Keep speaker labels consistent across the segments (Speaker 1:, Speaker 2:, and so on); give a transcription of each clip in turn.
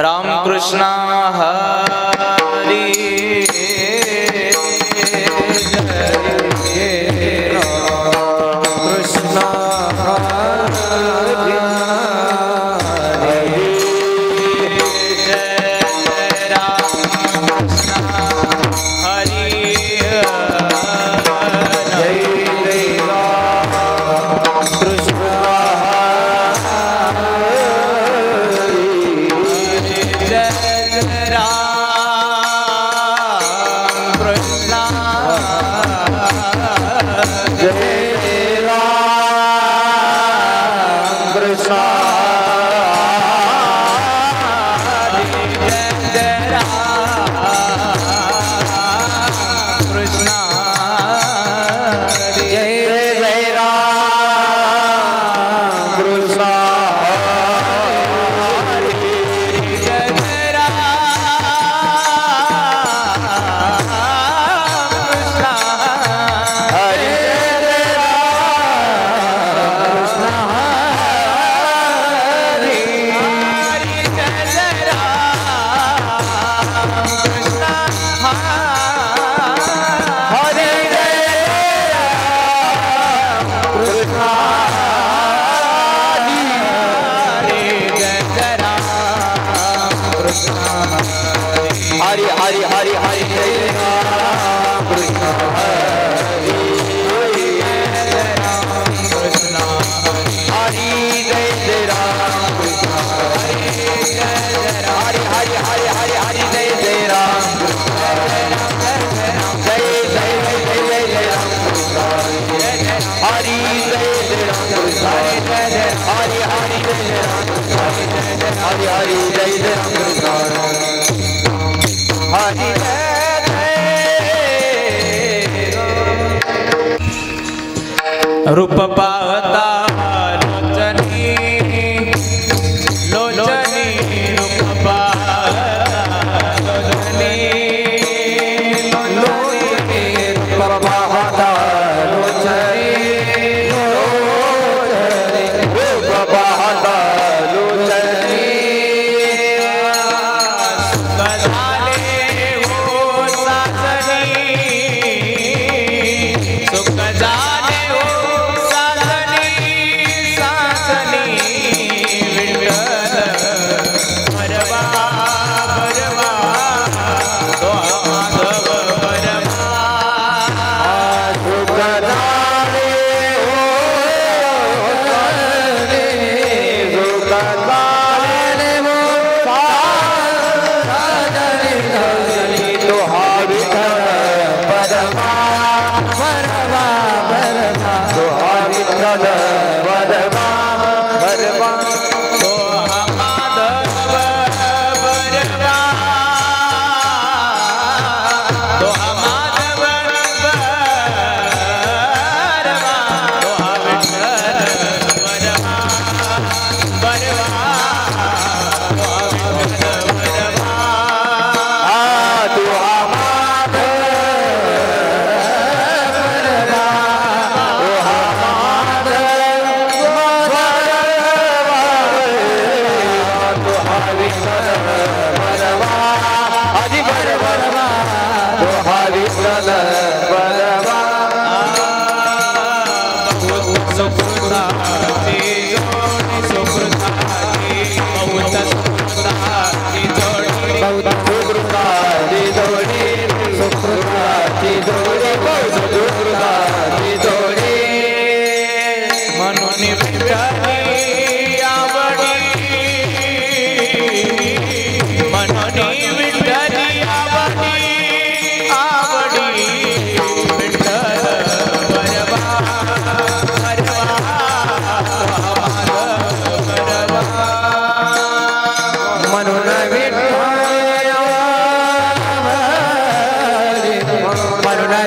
Speaker 1: राम कृष्ण हरि कृष्ण हरि रूप पावता लोचनी लोचनी रूप पावता लोचनी लोचनी रूप पावता लोचनी रूप पावता लोचनी सुखदाने वो सासनी सुखदाने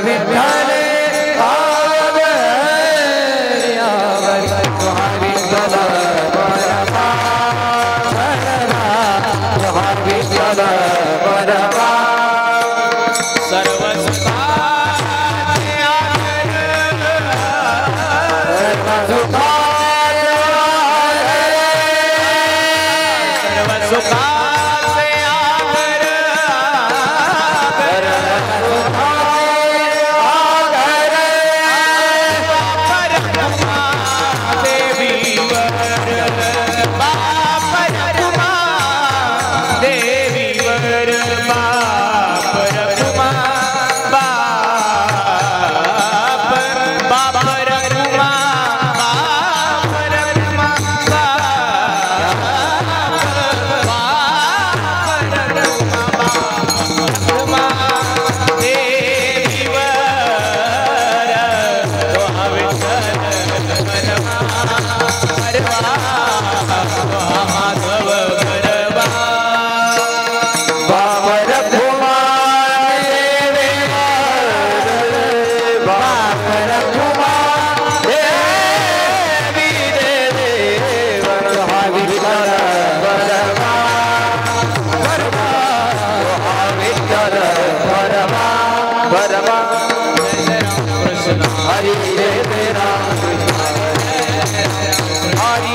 Speaker 1: विठ्ठल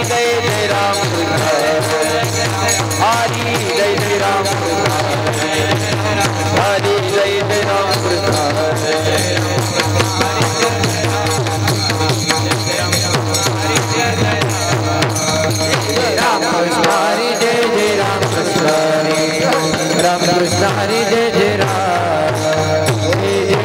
Speaker 1: जय जय राम हरि जय जय राम हरि जय जय राम हरि जय जय राम कृष्ण राम कृष्ण हरि जय जय राम जय जय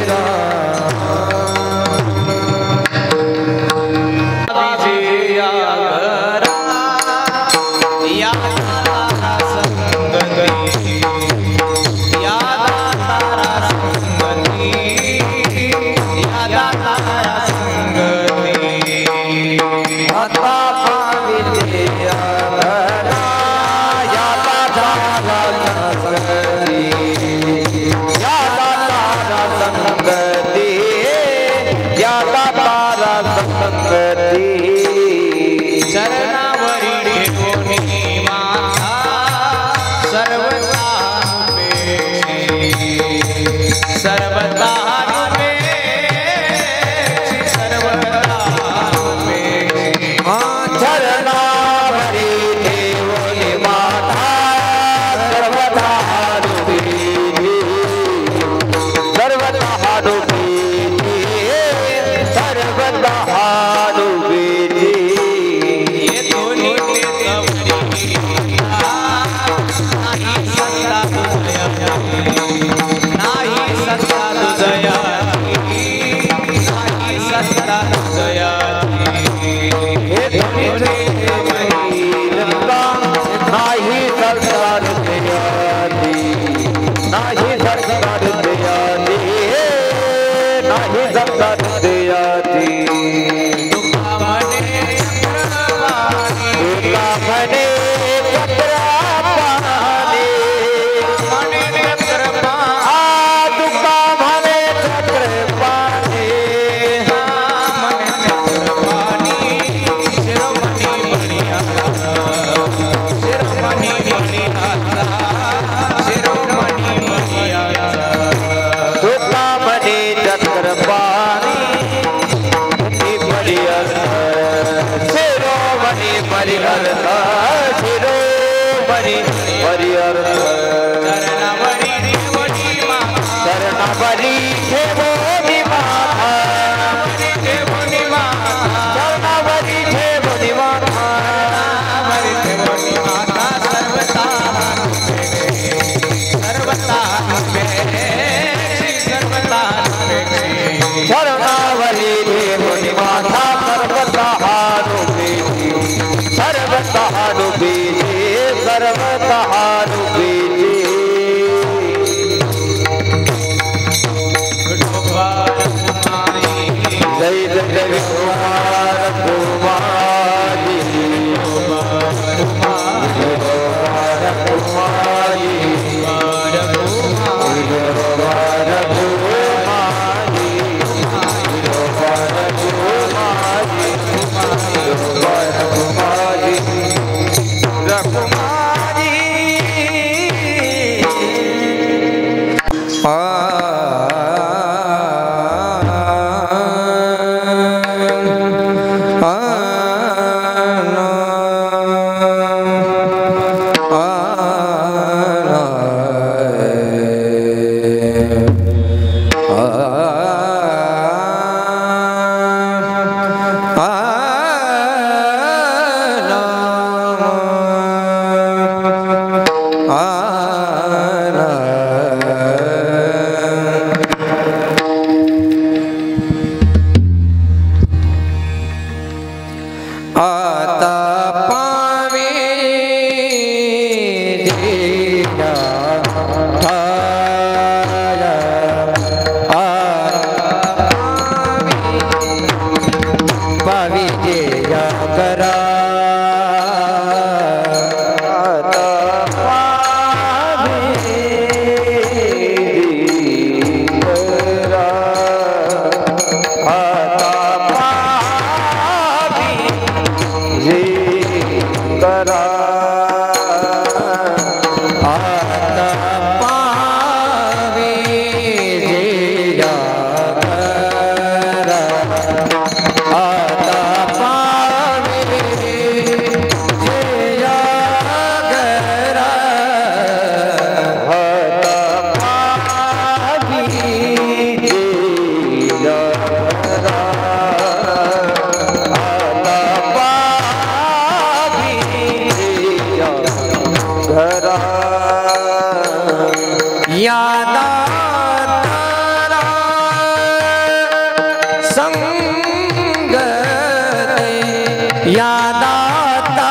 Speaker 1: यादाता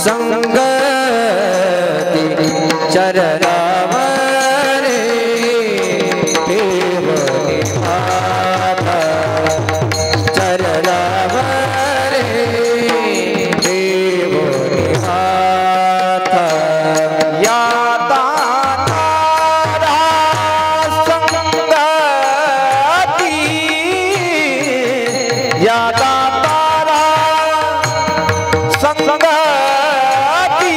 Speaker 1: संगति चरणावरे देव निभाता चरणावरे देव निभाता यादाता संगति यादाता संगति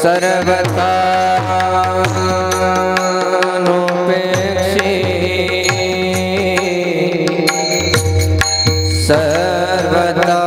Speaker 1: सर्वथा नुपेक्षी सर्वथा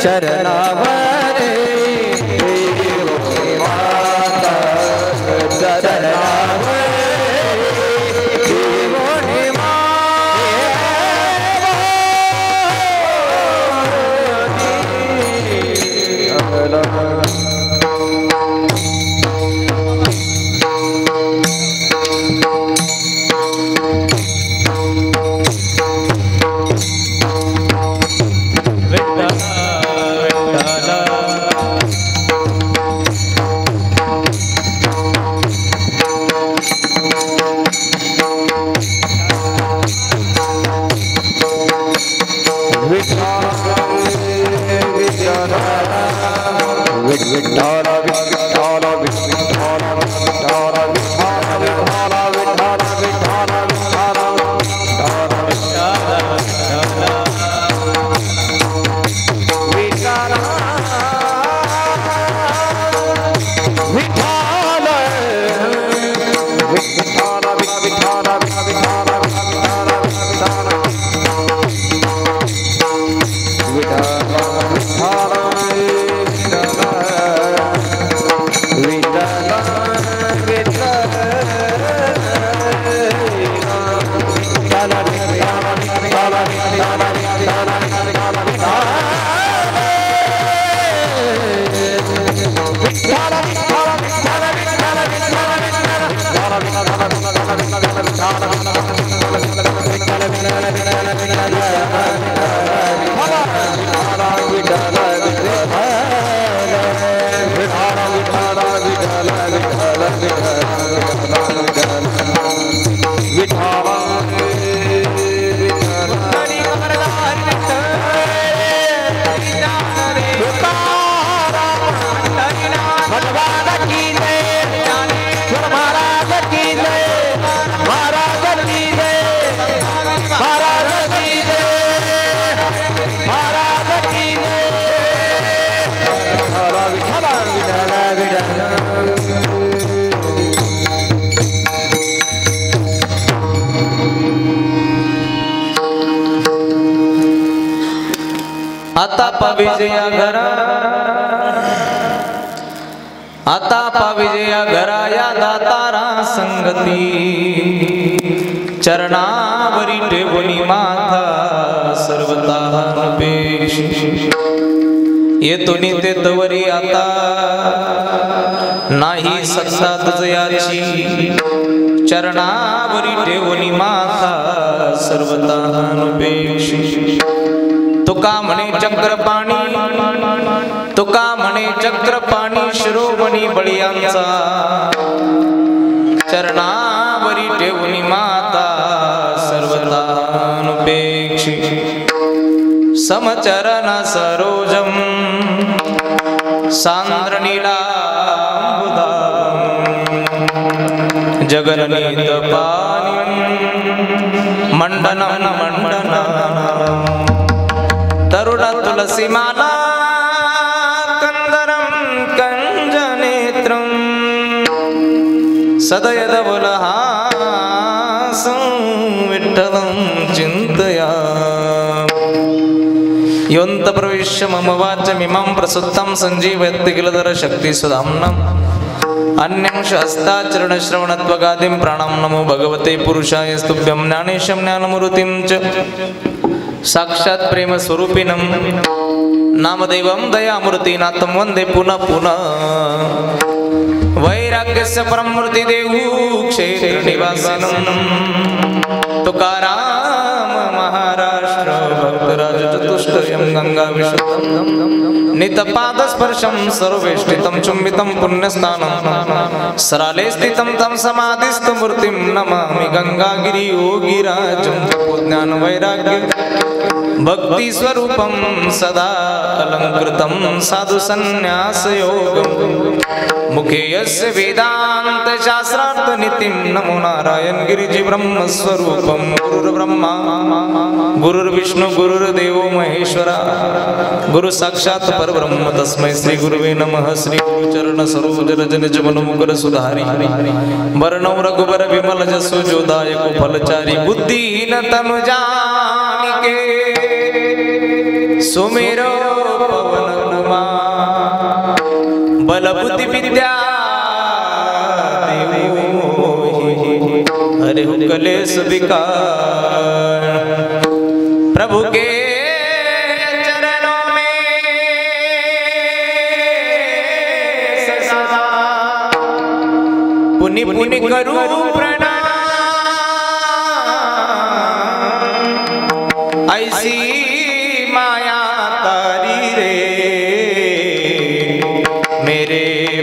Speaker 1: चरणावरे देव निभाता चरणावरे देव निभाता
Speaker 2: Vindana
Speaker 1: विठ्ठल विठ्ठल विठ्ठल विठ्ठल
Speaker 2: विजया घरा आता विजया घरा या दातारा संगती चरणावरी ठेवणी माथा सर्वता अपेक्षी येतो नित्य तवरी आता नाही सत्ता तुझयाची चरणावरी ठेवणी माथा सर्वता अपेक्षी तुका म्हणे चक्रपाणी तुका म्हणे चक्रपाणी शिरोमणी बळियांचा चरणावरी ठेवणी माता सर्वता अनुपेक्षी समचरण सरोजम सांद्र नीलांबुधा जगन्नीत पाणी मंडनं मंडनं तरुण तुलसी माला कंदरम कंजनेत्रम सदयदवलहासं विठ्ठलं चिन्तया योऽन्त प्रविश्य मम वाचमिमां प्रसुप्तां सञ्जीवयति किलधर शक्तिसुधाम्नाम् अन्यं शास्त्राचरणश्रवणत्वगादिं प्राणां नमो भगवते पुरुषाय स्तुभ्यं ज्ञानेशं ज्ञानमूर्तिं च साक्षात् प्रेम स्वरूपिणं नामदेवं दयामूर्तिनाथं वन्दे पुनः पुनः वैराग्यस्य परमूर्तिदेवं क्षेत्रनिवासिनं तुकाराम महाराष्ट्र भक्तराज चतुष्टयं गंगा विशुद्धं नितपादस्पर्शं सर्वेष्टितं चुम्बितं पुण्यस्थानं सराले स्थितं तं समाधिस्थमूर्तिं नमामि गंगागिरि योगिराजं ज्ञान वैराग्य भक्ति स्वरूपं सदा अलंकृतं साधु संन्यास योगं मुखे यस्य वेदांत शास्त्रार्थ नितिं नमो नारायण गिरिजि ब्रह्म स्वरूपं गुरुर्ब्रह्मा गुरुर्विष्णु गुरुर्देवो महेश्वरा गुरु साक्षात् परब्रह्म तस्मै श्री गुरुवे नमः श्री गुरुचरण सरोज रज निज मन मुकुर सुधारी वरणौ रघुबर विमल जसु जोदायक फलचारी बुद्धिहीन तनु जानिके सुमेरो पवन कुमार बल बुद्धि विद्या हरे कलेश विकार प्रभु के चरणों में सदा पुनि पुनि करूं प्रणाम ऐसी माया तारी रे मेरे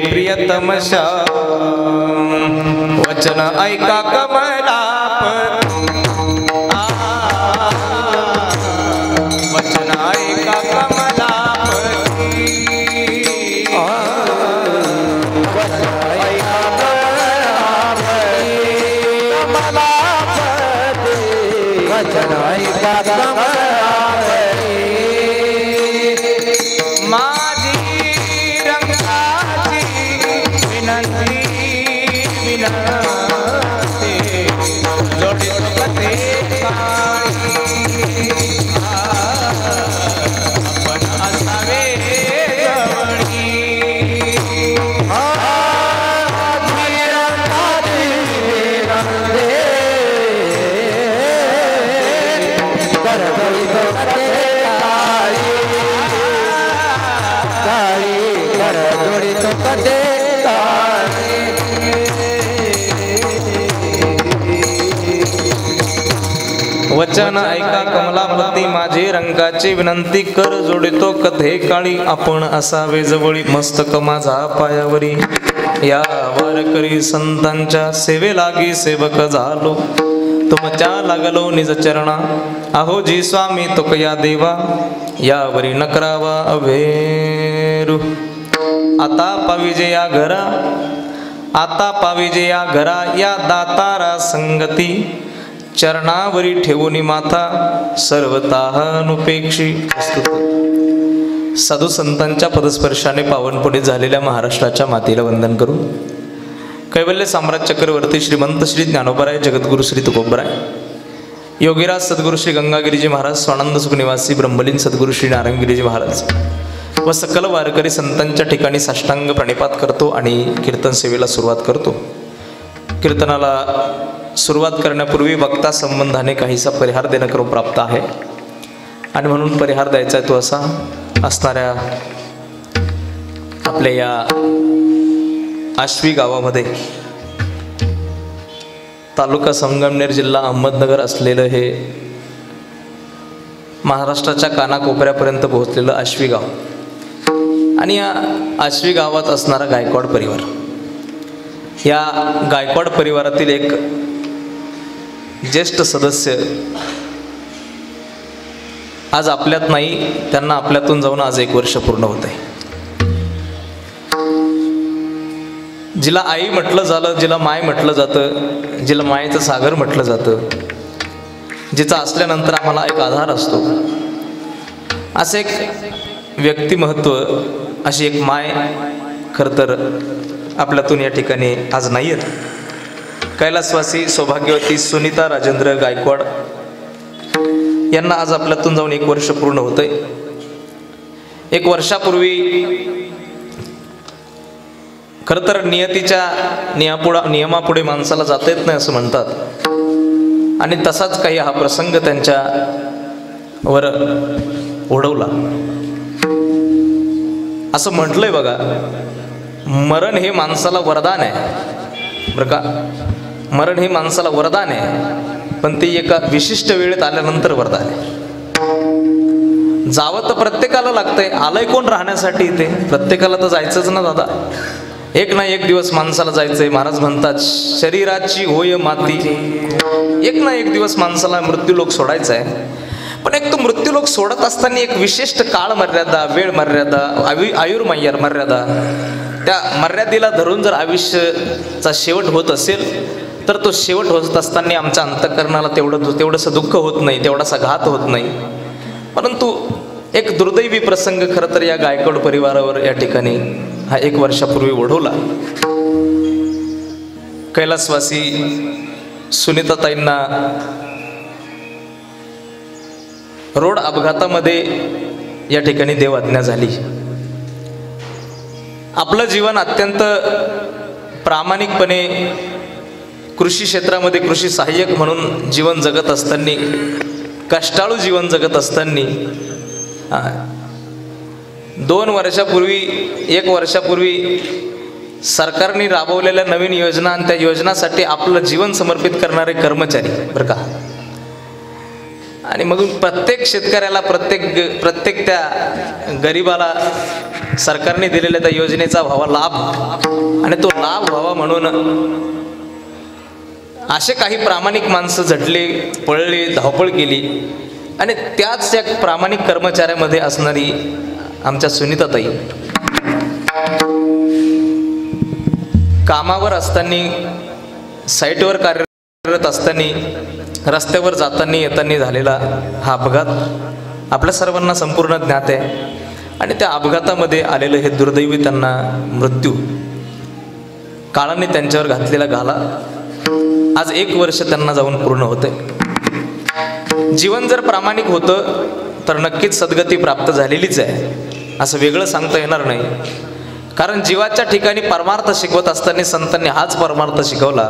Speaker 2: प्रियतम श्याम वचन ऐका कमलापत वचन ऐका कमलापती
Speaker 1: कर जोड़ी तो कदे
Speaker 2: वचन ऐका कमलापती माझे रंगाची विनंती कर जोडितो कथे काळी आपण असावे जवळी मस्तक माझा पायावरी या वारकरी संतांच्या सेवे लागी सेवक झालो तुमच्या लागलो निज चरणा अहो जी स्वामी तुकया देवा यावरी न करावा अभेरू आता पाविजे या घरा आता पाविजे या घरा या दातारा संगती चरणावरी ठेवून माथा सर्वतः अनुपेक्षी साधू संतांच्या पदस्पर्शाने पावनपुढे झालेल्या महाराष्ट्राच्या मातीला वंदन करू कैवल्य सम्राट चक्रवर्ती श्रीमंत श्री ज्ञानोबराय जगद्गुरु श्री तुकोबराय योगीराज सद्गुरु श्री गंगागिरीजी महाराज स्वानंद सुख निवासी ब्रह्मलीन सद्गुरु श्री नारायणगिरीजी महाराज व सकल वारकरी संतांच्या ठिकाणी साष्टांग प्रणिपात करतो आणि कीर्तन सेवेला सुरुवात करतो। कीर्तनाला सुरुवात करण्यापूर्वी वक्ता संबंधाने काहीसा परिहार देणं करून प्राप्त आहे आणि म्हणून परिहार द्यायचा आहे तो असा असणाऱ्या आपल्या या आश्वी गावामध्ये तालुका संगमनेर जिल्हा अहमदनगर असलेलं हे महाराष्ट्राच्या कानाकोपऱ्यापर्यंत पोहोचलेलं आश्वी गाव आणि या आश्वी गावात असणारा गायकवाड परिवार या गायकवाड परिवारातील एक ज्येष्ठ सदस्य आज आपल्यात नाही त्यांना आपल्यातून जाऊन आज 1 वर्ष पूर्ण होत आहे। जिला आई म्हटलं झालं जिला माय म्हटलं जातं जिला मायेचं सागर म्हटलं जातं जिचा असल्यानंतर आम्हाला एक आधार असतो असं एक व्यक्तिमत्व अशी एक माय खरं तर आपल्यातून या ठिकाणी आज नाही आहेत। कैलासवासी सौभाग्यवती सुनीता राजेंद्र गायकवाड यांना आज आपल्यातून जाऊन 1 वर्ष पूर्ण होतंय। 1 वर्षापूर्वी खरं तर नियतीच्या नियमापुढे माणसाला जाता येत नाही असं म्हणतात आणि तसाच काही हा प्रसंग त्यांच्या वर ओढवला। असं म्हटलंय बघा मरण हे माणसाला वरदान आहे बरं का मरण हे माणसाला वरदान आहे पण ते एका विशिष्ट वेळेत आल्यानंतर वरदान आहे। जावं तर प्रत्येकाला लागतंय आलंय कोण राहण्यासाठी इथे प्रत्येकाला तर जायचंच ना दादा एक ना एक दिवस माणसाला जायचंय। महाराज म्हणतात शरीराची होय माती एक ना एक दिवस माणसाला मृत्यूलोक सोडायचा आहे पण एक तो मृत्यूलोक सोडत असताना एक विशिष्ट काळ मर्यादा वेळ मर्यादा आयुर्मय्यार मर्यादा त्या मर्यादेला धरून जर आयुष्याचा शेवट होत असेल तर तो शेवट होत असताना आमच्या अंतःकरणाला तेवढंसं दुःख होत नाही तेवढासा घात होत नाही। परंतु एक दुर्दैवी प्रसंग खरं तर या गायकवाड परिवारावर या ठिकाणी हा 1 वर्षापूर्वी ओढवला। कैलासवासी सुनीताताईंना रोड अपघातामध्ये या ठिकाणी देवआज्ञा झाली। आपलं जीवन अत्यंत प्रामाणिकपणे कृषी क्षेत्रामध्ये कृषी सहाय्यक म्हणून जीवन जगत असताना कष्टाळू जीवन जगत असताना 2 वर्षापूर्वी 1 वर्षापूर्वी सरकारने राबवलेल्या नवीन योजना आणि त्या योजनासाठी आपलं जीवन समर्पित करणारे कर्मचारी बरं का आणि मग प्रत्येक शेतकऱ्याला प्रत्येक त्या गरिबाला सरकारने दिलेल्या त्या योजनेचा व्हावा लाभ आणि तो लाभ व्हावा म्हणून असे काही प्रामाणिक माणसं झटले पळले धावपळ केली आणि त्याच एक प्रामाणिक कर्मचाऱ्यामध्ये असणारी आमच्या सुनीताताई कामावर असताना साईटवर कार्यरत असताना रस्त्यावर जाताना येताना झालेला हा अपघात आपल्या सर्वांना संपूर्ण ज्ञात आहे आणि त्या अपघातामध्ये आलेलं हे दुर्दैवी त्यांना मृत्यू काळाने त्यांच्यावर घातलेला घाला आज 1 वर्ष त्यांना जाऊन पूर्ण होतंय। जीवन जर प्रामाणिक होतं तर नक्कीच सद्गती प्राप्त झालेलीच आहे असं वेगळं सांगता येणार नाही कारण जीवाच्या ठिकाणी परमार्थ शिकवत असताना संतांनी हाच परमार्थ शिकवला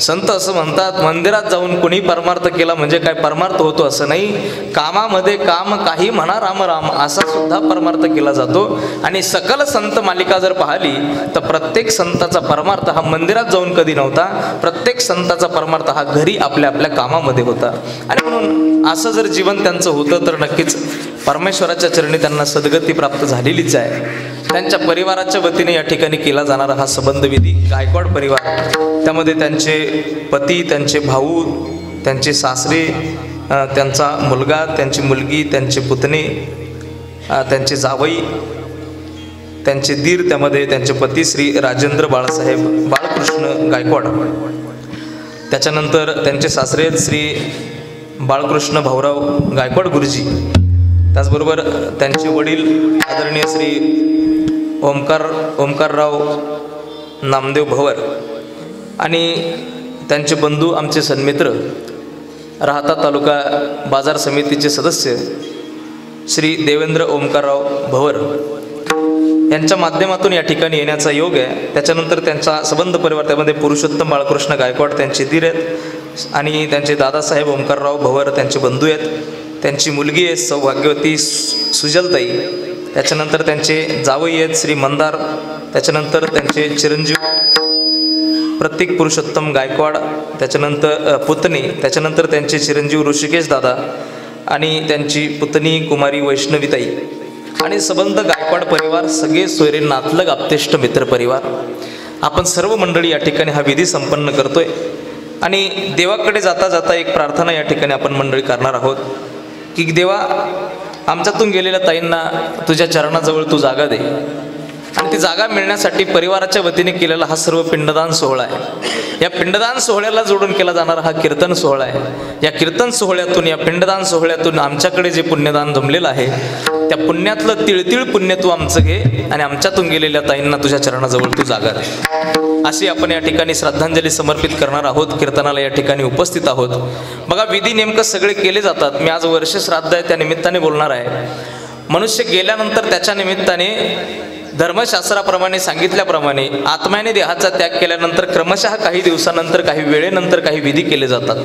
Speaker 2: संत असं म्हणतात, मंदिरात जाऊन कोणी परमार्थ केला म्हणजे काय परमार्थ होतो असं नाही. कामामध्ये काम काही म्हणा राम राम असा सुद्धा परमार्थ केला जातो. आणि सकल संत मालिका जर पाहिली तर प्रत्येक संताचा परमार्थ हा मंदिरात जाऊन कधी नव्हता. प्रत्येक संताचा परमार्थ हा घरी आपल्या आपल्या कामामध्ये होता. आणि म्हणून असं जर जीवन त्यांचं होतं तर नक्कीच परमेश्वराच्या चरणी त्यांना सद्गती प्राप्त झालेलीच आहे. त्यांच्या परिवाराच्या वतीने या ठिकाणी केला जाणारा हा संबंध विधी गायकवाड परिवार, त्यामध्ये त्यांचे पती, त्यांचे भाऊ, त्यांचे सासरे, त्यांचा मुलगा, त्यांची मुलगी, त्यांचे पुतणे, त्यांचे जावई, त्यांचे दीर, त्यामध्ये त्यांचे पती श्री राजेंद्र बाळासाहेब बाळकृष्ण गायकवाड, त्याच्यानंतर त्यांचे सासरे श्री बाळकृष्ण भाऊराव गायकवाड गुरुजी, त्याचबरोबर त्यांचे वडील आदरणीय श्री ओमकारराव नामदेव भवर आणि त्यांचे बंधू, आमचे सन्मित्र, राहता तालुका बाजार समितीचे सदस्य श्री देवेंद्र ओमकारराव भवर यांच्या माध्यमातून या ठिकाणी येण्याचा योग आहे. त्याच्यानंतर त्यांचा संबंध परिवार, त्यामध्ये पुरुषोत्तम बाळकृष्ण गायकवाड त्यांचे दीर आहेत आणि त्यांचे दादासाहेब ओमकारराव भवर त्यांचे बंधू आहेत. त्यांची मुलगी आहे सौभाग्यवती सुजलताई, त्याच्यानंतर त्यांचे जावई आहेत श्री मंदार, त्याच्यानंतर त्यांचे चिरंजीव प्रतीक पुरुषोत्तम गायकवाड, त्याच्यानंतर पुतणी, त्याच्यानंतर त्यांचे चिरंजीव ऋषिकेश दादा आणि त्यांची पुतणी कुमारी वैष्णवीताई आणि संबंध गायकवाड परिवार, सगळे सोयरे नातलग आप्तेष्ट मित्र परिवार, आपण सर्व मंडळी या ठिकाणी हा विधी संपन्न करतोय. आणि देवाकडे जाता जाता एक प्रार्थना या ठिकाणी आपण मंडळी करणार आहोत की देवा, आमच्यातून गेलेल्या ताईंना तुझ्या चरणाजवळ तू जागा दे. आणि ती जागा मिळण्यासाठी परिवाराच्या वतीने केलेला हा सर्व पिंडदान सोहळा आहे. या पिंडदान सोहळ्याला जोडून केला जाणारा हा कीर्तन सोहळा आहे. या कीर्तन सोहळ्यातून, या पिंडदान सोहळ्यातून आमच्याकडे जे पुण्यदान जमलेलं आहे त्या पुण्यातलं तिळतिळ पुण्य तू आमचं घे आणि आमच्यातून गेलेल्या ताईंना तुझ्या चरणाजवळ तू जागा दे. अशी आपण या ठिकाणी श्रद्धांजली समर्पित करणार आहोत. कीर्तनाला या ठिकाणी उपस्थित आहोत. बघा, विधी नेमकं सगळे केले जातात. मी आज वर्ष श्राद्ध आहे त्या निमित्ताने बोलणार आहे. मनुष्य गेल्यानंतर त्याच्या निमित्ताने धर्मशास्त्राप्रमाणे सांगितल्याप्रमाणे आत्म्याने देहाचा त्याग केल्यानंतर क्रमशः काही दिवसानंतर, काही वेळेनंतर काही विधी केले जातात.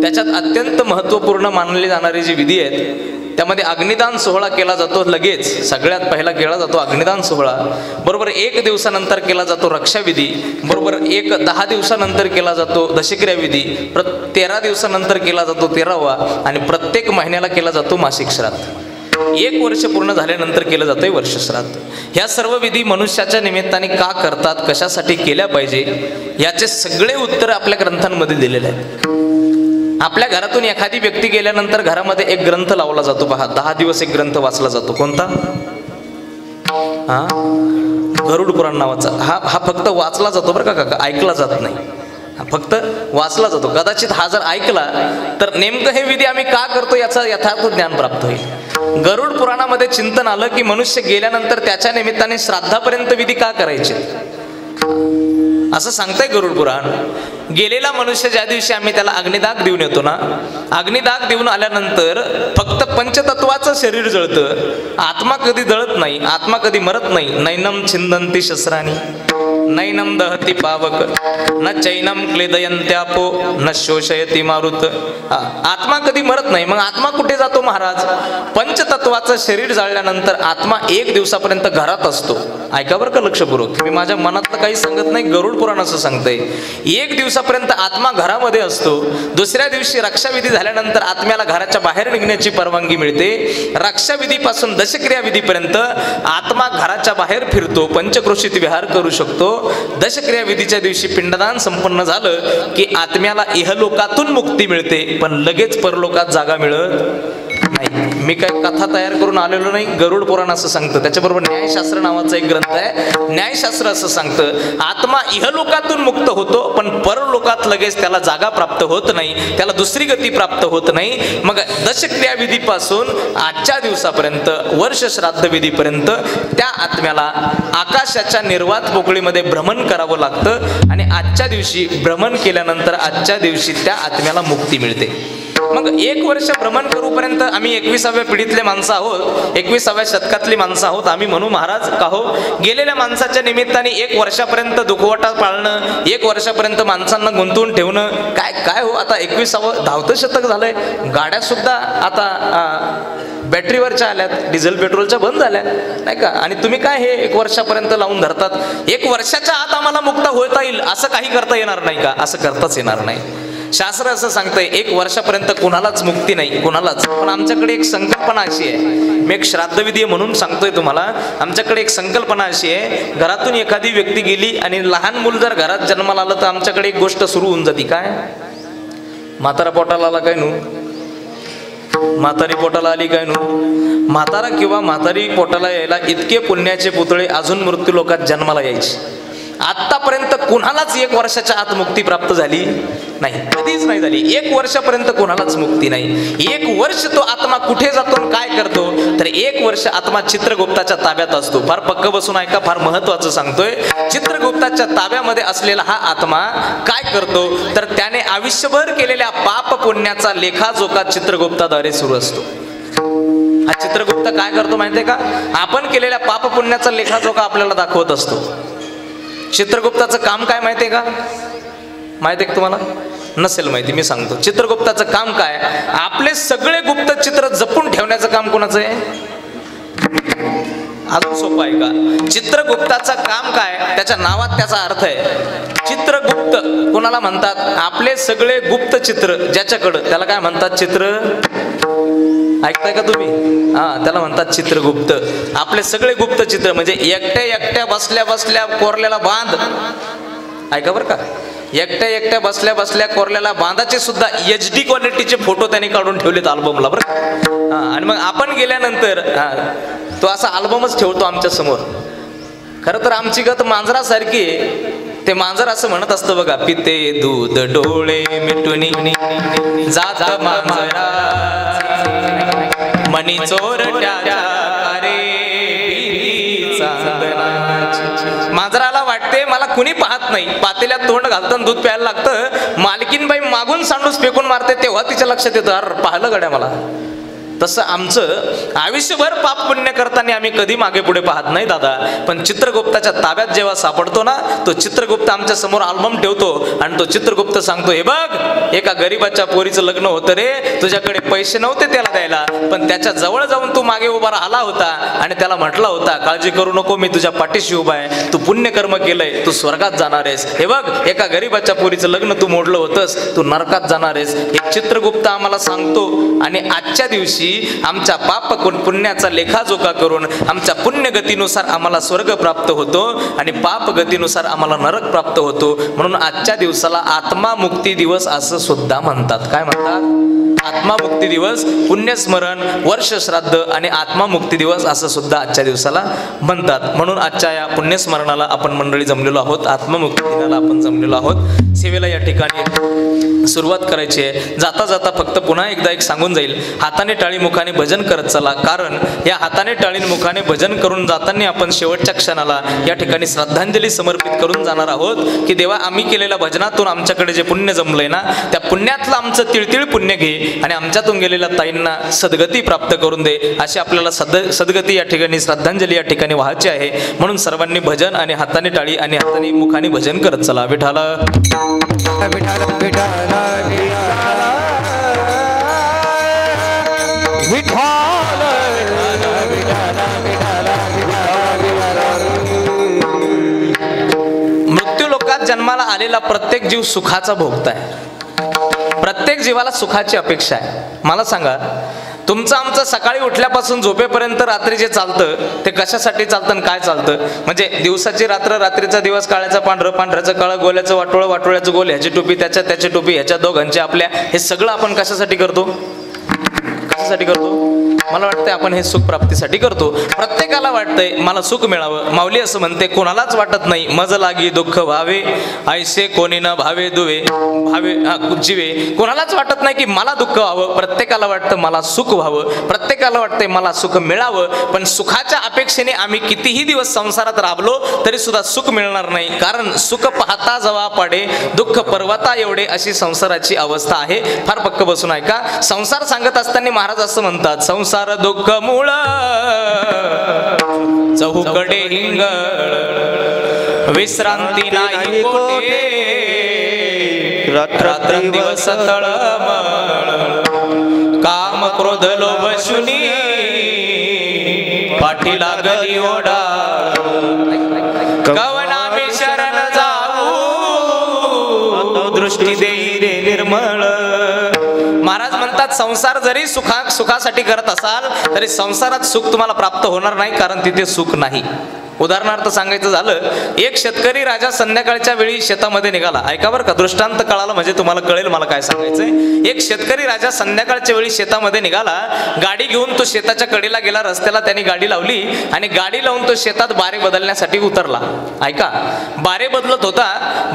Speaker 2: त्याच्यात अत्यंत महत्त्वपूर्ण मानले जाणारे जे विधी आहेत त्यामध्ये अग्निदान सोहळा केला जातो. लगेच सगळ्यात पहिला केला जातो अग्निदान सोहळा. बरोबर 1 दिवसानंतर केला जातो रक्षाविधी. बरोबर 10 दिवसानंतर केला जातो दशक्रिया विधी. 13 दिवसानंतर केला जातो 13वा आणि प्रत्येक महिन्याला केला जातो मासिक श्राद्ध. 1 वर्ष पूर्ण झाल्यानंतर केलं जातंय वर्ष श्राद्ध. ह्या सर्व विधी मनुष्याच्या निमित्ताने का करतात, कशासाठी केल्या पाहिजे, याचे सगळे उत्तर आपल्या ग्रंथांमध्ये दिलेले आहेत. आपल्या घरातून एखादी व्यक्ती गेल्यानंतर घरामध्ये एक ग्रंथ लावला जातो. पहा, 10 दिवस एक ग्रंथ वाचला जातो. कोणता? गरुड पुराण नावाचा. हा फक्त वाचला जातो बरं का काका, ऐकला जात नाही. फक्त वाचला जातो. कदाचित हा जर ऐकला तर नेमकं हे विधी आम्ही का करतो याचा यथार्थ ज्ञान प्राप्त होईल. गरुड पुराणामध्ये चिंतन आलं की मनुष्य गेल्यानंतर त्याच्या निमित्ताने श्राद्धापर्यंत विधी का करायचे असं सांगताय गरुड पुराण. गेलेला मनुष्य ज्या दिवशी आम्ही त्याला अग्निदाग देऊन येतो ना, अग्निदाग देऊन आल्यानंतर फक्त पंचतत्वाचं शरीर जळतं, आत्मा कधी जळत नाही, आत्मा कधी मरत नाही. नैनम छिंदंती शस्त्राणी नैनम दहती पावक न चैनम क्लेदयंत्यापो न शोषयती मारुत. आत्मा कधी मरत नाही. मग आत्मा कुठे जातो महाराज? पंचतत्वाचं शरीर जाळल्यानंतर आत्मा 1 दिवसापर्यंत घरात असतो. ऐका बरं का लक्षपूर्वक, मी माझ्या मनातलं काही सांगत नाही, गरुड पुराण असं सांगतंय. 1 दिवसापर्यंत आत्मा घरामध्ये असतो. दुसऱ्या दिवशी रक्षाविधी झाल्यानंतर आत्म्याला घराच्या बाहेर निघण्याची परवानगी मिळते. रक्षाविधीपासून दशक्रिया विधीपर्यंत आत्मा घराच्या बाहेर फिरतो, पंचक्रोशीत विहार करू शकतो. दशक्रिया विधीच्या दिवशी पिंडदान संपन्न झालं की आत्म्याला इहलोकातून मुक्ती मिळते, पण लगेच परलोकात जागा मिळत नाही. मी काही कथा तयार करून आलेलो नाही, गरुड पुराण असं सांगतं. त्याच्याबरोबर न्यायशास्त्र नावाचा एक ग्रंथ आहे. न्यायशास्त्र असं सांगतं आत्मा इहलोकातून मुक्त होतो, पण परलोकात लगेच त्याला जागा प्राप्त होत नाही, त्याला दुसरी गती प्राप्त होत नाही. मग दशक्रिया विधीपासून आजच्या दिवसापर्यंत, वर्ष श्राद्ध विधीपर्यंत त्या आत्म्याला आकाशाच्या निर्वात पोकळीमध्ये भ्रमण करावं लागतं आणि आजच्या दिवशी भ्रमण केल्यानंतर आजच्या दिवशी त्या आत्म्याला मुक्ती मिळते. मग 1 वर्ष भ्रमण करूपर्यंत आम्ही 21व्या पिढीतले माणसं आहोत, 21व्या शतकातली माणसं आहोत. आम्ही म्हणू महाराज का हो, गेलेल्या माणसाच्या निमित्ताने 1 वर्षापर्यंत दुखवटा पाळणं, 1 वर्षापर्यंत माणसांना गुंतवून ठेवणं काय काय हो. आता 21वं धावतं शतक झालंय, गाड्या सुद्धा आता बॅटरीवरच्या आल्यात, डिझेल पेट्रोलच्या बंद झाल्या नाही का. आणि तुम्ही काय हे 1 वर्षापर्यंत लावून धरतात. 1 वर्षाच्या आत आम्हाला मुक्त होता येईल असं काही करता येणार नाही का? असं करताच येणार नाही. शास्त्र असं सांगतंय 1 वर्षापर्यंत कोणालाच मुक्ती नाही, कोणालाच. पण आमच्याकडे एक संकल्पना अशी आहे, मी एक श्राद्धविधी म्हणून सांगतोय तुम्हाला. आमच्याकडे एक संकल्पना अशी आहे, घरातून एखादी व्यक्ती गेली आणि लहान मूल जर घरात जन्माला आलं तर आमच्याकडे एक गोष्ट सुरू होऊन जाते. काय? म्हातारा पोटाला आला काय नू, म्हातारी पोटाला आली काय नू. म्हातारा किंवा म्हातारी पोटाला यायला इतके पुण्याचे पुतळे अजून मृत्यू लोकात जन्माला यायचे. आतापर्यंत कुणालाच 1 वर्षाच्या आत मुक्ती प्राप्त झाली नाही, कधीच नाही झाली. 1 वर्षापर्यंत कुणालाच मुक्ती नाही. 1 वर्ष तो आत्मा कुठे जातो काय करतो तर 1 वर्ष आत्मा चित्रगुप्ताच्या ताब्यात असतो. फार पक्क बसून ऐका, फार महत्वाचं सांगतोय. चित्रगुप्ताच्या ताब्यामध्ये असलेला हा आत्मा काय करतो तर त्याने आयुष्यभर केलेल्या पाप पुण्याचा लेखाजोखा चित्रगुप्ताद्वारे सुरू असतो. हा चित्रगुप्त काय करतो माहितीये का? आपण केलेल्या पाप पुण्याचा लेखाजोखा आपल्याला दाखवत असतो. चित्रगुप्ताचं काम काय माहितीये का? माहितीये का तुम्हाला? नसेल माहिती, मी सांगतो. चित्रगुप्ताचं काम काय? आपले सगळे गुप्त चित्र जपून ठेवण्याचं काम कोणाचं आहे? अजून सोपं आहे का? चित्रगुप्ताचं काम काय? त्याच्या नावात त्याचा अर्थ आहे. चित्रगुप्त कोणाला म्हणतात? आपले सगळे गुप्त चित्र ज्याच्याकडं, त्याला काय म्हणतात? चित्र. ऐकताय का तुम्ही? त्याला म्हणतात चित्रगुप्त. आपले सगळे गुप्त चित्र म्हणजे एकट्या बसल्या बसल्या कोरलेला बांध. ऐका बरं का, एकट्या बसल्या बसल्या कोरलेला बांधाचे सुद्धा HD क्वालिटीचे फोटो त्यांनी काढून ठेवलेत अल्बमला बरं का. आणि मग आपण गेल्यानंतर तो असा अल्बमच ठेवतो आमच्या समोर. खरं तर आमची गत मांजरासारखी आहे. ते मांजर असं म्हणत असतं बघा, पिते दूध डोळे मिटुनी जात मांजरा मणी चोरट्याच्या मांजराला वाटते मला कुणी पाहत नाही, पातेल्यात तोंड घालताना दूध प्यायला लागतं, मालकीनबाई मागून सांडूस फेकून मारते तेव्हा तिच्या लक्षात येतं अरे पाहिलं गड्या मला. तसं आमचं आयुष्यभर पाप पुण्य करताना आम्ही कधी मागे पुढे पाहत नाही दादा. पण चित्रगुप्ताच्या ताब्यात जेव्हा सापडतो ना, तो चित्रगुप्त आमच्या समोर अल्बम ठेवतो आणि तो चित्रगुप्त सांगतो, हे बघ एका गरीबाच्या पोरीचं लग्न होतं रे, तुझ्याकडे पैसे नव्हते त्याला द्यायला, पण त्याच्या जवळ जाऊन तू मागे उभा राहिला होता आणि त्याला म्हटला होता काळजी करू नको, मी तुझ्या पाठीशी उभा आहे, तू पुण्यकर्म केलंय, तू स्वर्गात जाणार आहेस. हे बघ एका गरीबाच्या पोरीचं लग्न तू मोडलं होतंस, तू नरकात जाणार आहेस. हे चित्रगुप्त आम्हाला सांगतो. आणि आजच्या दिवशी आमच्या पाप पुण्याचा लेखाजोखा करून आमच्या पुण्यगतीनुसार आम्हाला स्वर्ग प्राप्त होतो आणि पाप गतीनुसार आम्हाला नरक प्राप्त होतो. म्हणून आजच्या दिवसाला आत्मा मुक्ती दिवस असं सुद्धा म्हणतात. काय म्हणतात? आत्मा मुक्ती दिवस, पुण्यस्मरण, वर्ष श्राद्ध आणि आत्मा मुक्ती दिवस असं सुद्धा आजच्या दिवसाला म्हणतात. म्हणून आजच्या या पुण्यस्मरणाला आपण मंडळी जमलेलो आहोत, आत्ममुक्ती दिनाला आपण जमलेलो आहोत. सेवेला या ठिकाणी सुरुवात करायची आहे. जाता जाता फक्त पुन्हा एकदा एक सांगून जाईल, हाताने टाळी मुखाने भजन करत चला. कारण या हाताने टाळी मुखाने भजन करून जाताना आपण शेवटच्या क्षणाला या ठिकाणी श्रद्धांजली समर्पित करून जाणार आहोत की देवा आम्ही केलेल्या भजनातून आमच्याकडे जे पुण्य जमलंय ना, त्या पुण्यातलं आमचं तिळतिळ पुण्य घे आणि आमच्यातून गेलेल्या ताईंना सद्गती प्राप्त करून दे. अशी आपल्याला सद्गती या ठिकाणी श्रद्धांजली या ठिकाणी व्हायची आहे. म्हणून सर्वांनी भजन आणि हाताने टाळी आणि हाताने मुखाने भजन करत चला. विठाला
Speaker 1: विठाला विठाला
Speaker 2: मृत्यू लोकात जन्माला आलेला प्रत्येक जीव सुखाचा भोगताय. प्रत्येक जीवाला सुखाची अपेक्षा आहे. मला सांगा, तुमचं आमचं सकाळी उठल्यापासून झोपेपर्यंत रात्री जे चालतं ते कशासाठी चालतं आणि काय चालतं? म्हणजे दिवसाची रात्र, रात्रीचा दिवस, काळ्याचा पांढरं, पांढऱ्याचं काळं, गोल्याचं वाटोळं, वाटोळ्याचं गोल, ह्याची टोपी त्याची टोपी, ह्याच्या दोघांच्या आपल्या, हे सगळं आपण कशासाठी करतो? कशासाठी करतो? मला वाटतंय आपण हे सुख प्राप्तीसाठी करतो. प्रत्येकाला वाटतंय मला सुख मिळावं. माऊली असं म्हणते कोणालाच वाटत नाही मज लागी दुःख व्हावे ऐसे कोणी न भावे दुवे भावे जीवे. कोणालाच वाटत नाही की मला दुःख व्हावं. प्रत्येकाला वाटतं मला सुख व्हावं. प्रत्येकाला वाटतंय मला सुख मिळावं. पण सुखाच्या अपेक्षेने आम्ही कितीही दिवस संसारात राबलो तरी सुद्धा सुख मिळणार नाही. कारण सुख पाहता जवा पाडे दुःख पर्वता एवढे अशी संसाराची अवस्था आहे. फार पक्क बसून ऐका. संसार सांगत असताना महाराज असं म्हणतात संसार दुःख मूळ चहूकडे हिंगळ विश्रांती नाही कोठे रात्र दिवस तळमळ काम क्रोध लोभ शुनी पाठी लागली ओढा कवनामी शरण जाऊ दृष्टी देई रे निर्मळ. महाराज म्हणतात संसार जरी सुखासाठी करत असाल तरी संसारात सुख तुम्हाला प्राप्त होणार नाही. कारण तिथे सुख नाही. उदाहरणार्थ सांगायचं झालं एक शेतकरी राजा संध्याकाळच्या वेळी शेतामध्ये निघाला. ऐका बरं का दृष्टांत कळाला म्हणजे तुम्हाला कळेल मला काय सांगायचंय. एक शेतकरी राजा संध्याकाळच्या वेळी शेतामध्ये निघाला. गाडी घेऊन तो शेताच्या कडेला गेला. रस्त्याला त्याने गाडी लावली आणि गाडी लावून तो शेतात बारे बदलण्यासाठी उतरला. ऐका बारे बदलत होता.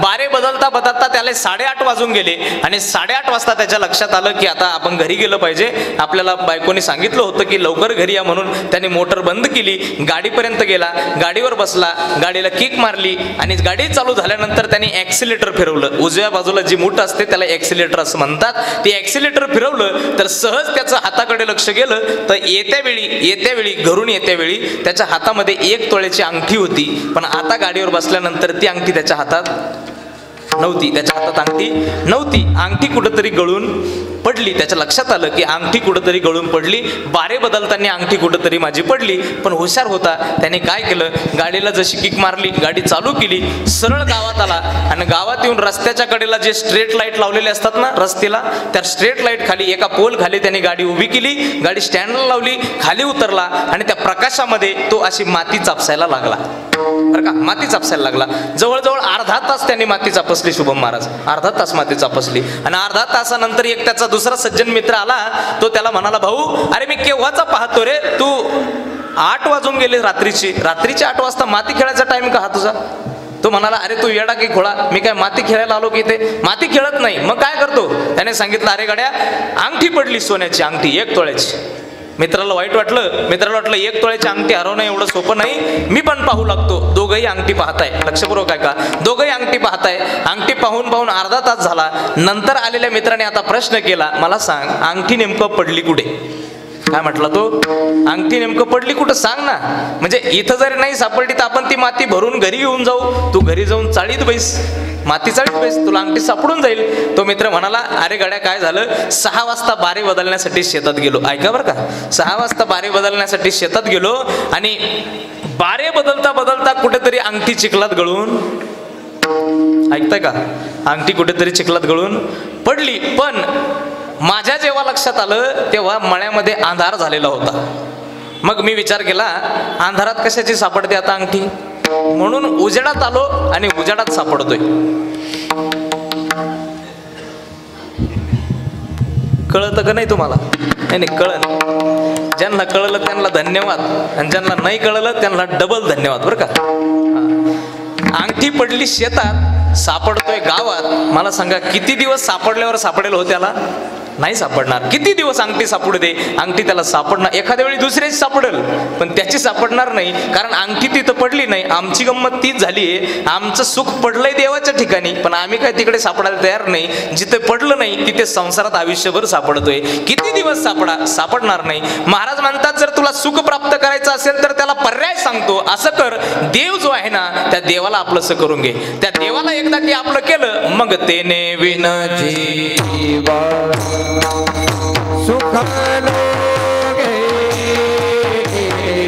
Speaker 2: बारे बदलता बदलता त्याला 8:30 वाजून गेले आणि 8:30 वाजता त्याच्या लक्षात आलं की आता आपण घरी गेलं पाहिजे. आपल्याला बायकोनी सांगितलं होतं की लवकर घरी या म्हणून. त्याने मोटर बंद केली. गाडीपर्यंत गेला. गाडीवर बसला. गाडीला किक मारली आणि गाडी चालू झाल्यानंतर त्याने ॲक्सिलेटर फिरवलं. उजव्या बाजूला जी मूठ असते त्याला ॲक्सिलेटर असं म्हणतात. ते ॲक्सिलेटर फिरवलं तर सहज त्याचं हाताकडे लक्ष गेलं तर येत्या वेळी घरून येत्या वेळी त्याच्या हातामध्ये 1 तोळ्याची अंगठी होती. पण आता गाडीवर बसल्यानंतर ती अंगठी त्याच्या हातात नव्हती. त्याच्या हातात अंगठी नव्हती. अंगठी कुठंतरी गळून पडली. त्याच्या लक्षात आलं की अंगठी कुठंतरी गळून पडली. बारे बदलताना अंगठी कुठंतरी माझी पडली. पण हुशार होता. त्याने काय केलं गाडीला जशी किक मारली गाडी चालू केली. सरळ गावात आला आणि गावात येऊन रस्त्याच्या कडेला जे स्ट्रेट लाईट लावलेले असतात ना रस्त्याला त्या स्ट्रेट लाईट खाली एका पोल खाली त्याने गाडी उभी केली. गाडी स्टँडला लावली. खाली उतरला आणि त्या प्रकाशामध्ये तो अशी माती चापसायला लागला. बरं का माती चापसायला लागला. जवळजवळ अर्धा तास त्यांनी माती चापसली. शुभम महाराज अर्धा तास माती चापसली आणि अर्धा तासानंतर एक त्याचा दुसरा सज्जन मित्र आला. तो त्याला म्हणाला भाऊ अरे मी केव्हाचा पाहतो रे तू 8 वाजून गेले रात्रीचे 8 वाजता माती खेळायचा टाइम का हा तुझा. तो म्हणाला अरे तू येडा की खोळा मी काय माती खेळायला आलो की ते माती खेळत नाही मग काय करतो. त्याने सांगितलं अरे गड्या अंगठी पडली सोन्याची अंगठी 1 तोळ्याची. मित्राला वाईट वाटलं. मित्राला वाटलं 1 तोळ्याची अंगठी हरवणं एवढं सोपं नाही. मी पण पाहू लागतो. दोघंही अंगठी पाहताय. लक्षपूर्वक ऐका. दोघंही अंगठी पाहताय. अंगठी पाहून अर्धा तास झाला. नंतर आलेल्या मित्राने आता प्रश्न केला मला सांग अंगठी नेमकं पडली कुठे. काय म्हटला तो अंगठी नेमकं पडली कुठं सांग ना. म्हणजे इथं जरी नाही सापडली तर आपण ती माती भरून घरी घेऊन जाऊ. तू घरी जाऊन चाळीत बैस माती चाळीत बैस तुला अंगठी सापडून जाईल. तो मित्र म्हणाला अरे गड्या काय झालं 6 वाजता बारे बदलण्यासाठी शेतात गेलो. ऐका बरं का 6 वाजता बारे बदलण्यासाठी शेतात गेलो आणि बारे बदलता बदलता कुठेतरी अंगठी चिखलात गळून ऐकताय का अंगठी कुठेतरी चिखलात गळून पडली. पण माझ्या जेव्हा लक्षात आलं तेव्हा मळ्यामध्ये अंधार झालेला होता. मग मी विचार केला अंधारात कशाची सापडते आता अंगठी. म्हणून उजेडात आलो आणि उजेडात सापडतोय. कळतं का नाही तुम्हाला. नाही कळलं. ज्यांना कळलं त्यांना धन्यवाद आणि ज्यांना नाही कळलं त्यांना डबल धन्यवाद बरं का. अंगठी पडली शेतात सापडतोय गावात. मला सांगा किती दिवस सापडल्यावर सापडेल हो त्याला नाही सापडणार. किती दिवस अंगठी सापडू दे अंगठी त्याला सापडणार. एखाद्या वेळी दुसऱ्याची सापडेल पण त्याची सापडणार नाही. कारण अंगठी तिथं पडली नाही. आमची गंमत तीच झाली आहे. आमचं सुख पडलंय देवाच्या ठिकाणी पण आम्ही काय तिकडे सापडायला तयार नाही. जिथे पडलं नाही तिथे संसारात आयुष्यभर सापडतोय. किती दिवस सापडणार नाही. महाराज म्हणतात जर तुला सुख प्राप्त करायचं असेल तर त्याला पर्याय सांगतो. असं कर देव जो आहे ना त्या देवाला आपलंसं करून घे. त्या देवाला एकदा की आपलं केलं मग तेने विन जीवा
Speaker 1: सुख लोगे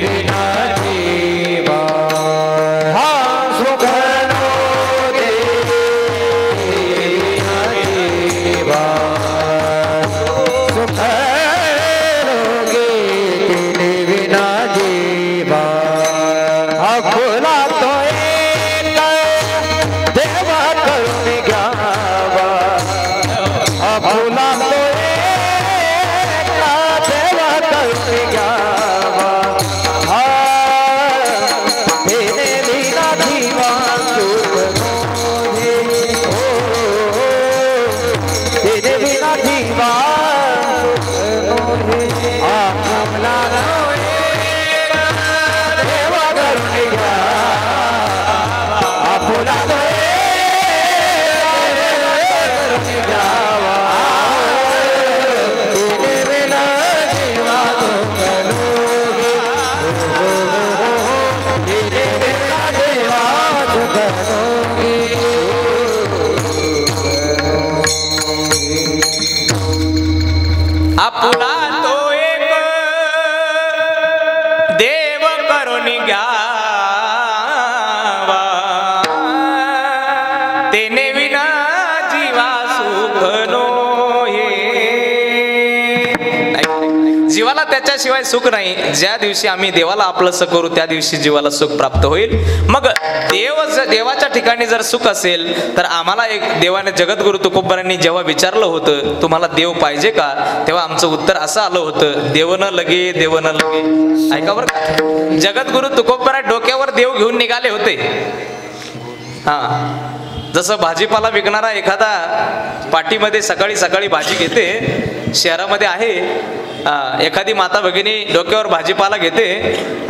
Speaker 1: विना जीवा. हाँ सुख लोगे विना जीवा. सुख लोगे विना जीवा. खुला तो एक देवा करून घ्यावा. खुला तो सुख दोगी
Speaker 2: आपुला तो एक देव करून घ्यावा तेने विना जीवा सुख नो ये जीवाला त्याच्याशिवाय सुख नाही. ज्या दिवशी आम्ही देवाला आपलंसं करू त्या दिवशी जीवाला सुख प्राप्त होईल. मग देवाच्या ठिकाणी जर सुख असेल तर आम्हाला एक देवाने जगद्गुरु तुकोबारांनी जेव्हा विचारलं होतं तुम्हाला देव पाहिजे का, तेव्हा आमचं उत्तर असं आलं होतं देव न लगे देव न लगे. ऐका बरं का, जगद्गुरु तुकोबारा डोक्यावर देव घेऊन निघाले होते. हा, जसं भाजीपाला विकणारा एखादा पाटीमध्ये सकाळी सकाळी भाजी घेते, शहरामध्ये आहे एखादी माता भगिनी डोक्यावर भाजीपाला घेते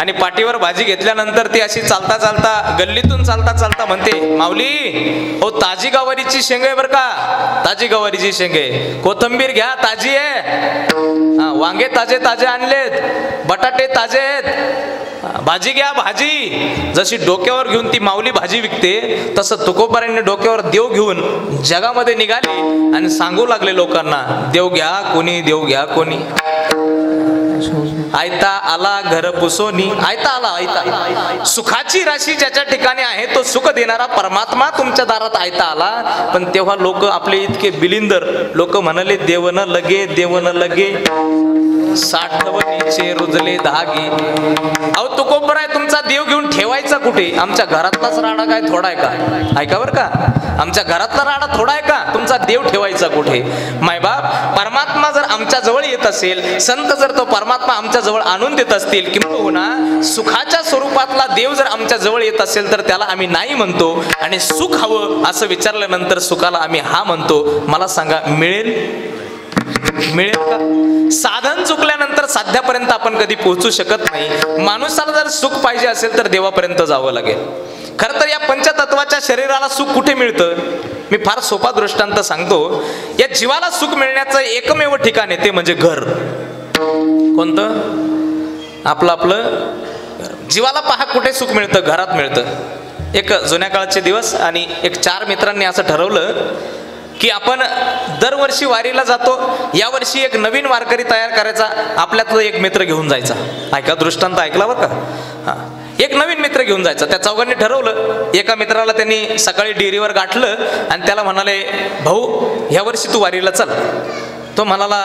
Speaker 2: आणि पाठीवर भाजी घेतल्यानंतर ती अशी चालता चालता गल्लीतून चालता चालता म्हणते माऊली ओ ताजी गवारीची शेंग आहे बर का, ताजी गवारीची शेंग आहे, कोथंबीर घ्या ताजी आहे, वांगे ताजे ताजे आणलेत, बटाटे ताजे आहेत, भाजी घ्या भाजी. जशी डोक्यावर घेऊन ती माऊली भाजी विकते तसं तुकोबारांनी डोक्यावर देव घेऊन जगामध्ये निघाले आणि सांगू लागले लोकांना देव घ्या कोणी, देव घ्या कोणी. आयता आला घर पुसोनी, आयता आला आयता. सुखाची राशी ज्याच्या ठिकाणी आहे तो सुख देणारा परमात्मा तुमच्या दारात आयता आला. पण तेव्हा लोक आपले इतके बिलिंदर लोक म्हणाले देव न लगे देव न लगे, साठवणीचे रुजले धागे. अहो तुकोबराय तुमचा देव घेऊन ठेवायचा कुठे? आमच्या घरातलाच राडा काय थोडा आहे का? ऐका बरं का, आमच्या घरातला राडा थोडा आहे का? तुमचा देव ठेवायचा कुठे? मायबाप परमात्मा जर आमच्या जवळ येत असेल, संत जर तो परमात्मा आमच्या जवळ आणून देत असतील, किंबहुना सुखाच्या स्वरूपातला देव जर आमच्या जवळ येत असेल तर त्याला आम्ही नाही म्हणतो आणि सुख हवं असं विचारल्यानंतर सुखाला आम्ही हा म्हणतो. मला सांगा मिळेल? मिळेल का? साधन चुकल्यानंतर साध्यापर्यंत आपण कधी पोहोचू शकत नाही. माणूसाला जर सुख पाहिजे असेल तर देवापर्यंत जावं लागेल. खरं तर या पंचतत्वाच्या शरीराला सुख कुठे मिळतं? मी फार सोपा दृष्टांत सांगतो. या जीवाला सुख मिळण्याचं एकमेव ठिकाण आहे ते म्हणजे घर. कोणतं? आपलं आपलं जीवाला पहा कुठे सुख मिळतं? घरात मिळतं. एक जुन्या काळाचे दिवस आणि एक 4 मित्रांनी असं ठरवलं की आपण दरवर्षी वारीला जातो, यावर्षी एक नवीन वारकरी तयार करायचा, आपल्यातलं एक मित्र घेऊन जायचा. ऐका दृष्टांत ऐकला बरं का. हा, एक नवीन मित्र घेऊन जायचा. त्या चौघांनी ठरवलं. एका मित्राला त्यांनी सकाळी डेअरीवर गाठलं आणि त्याला म्हणाले भाऊ यावर्षी तू वारीला चल. तो म्हणाला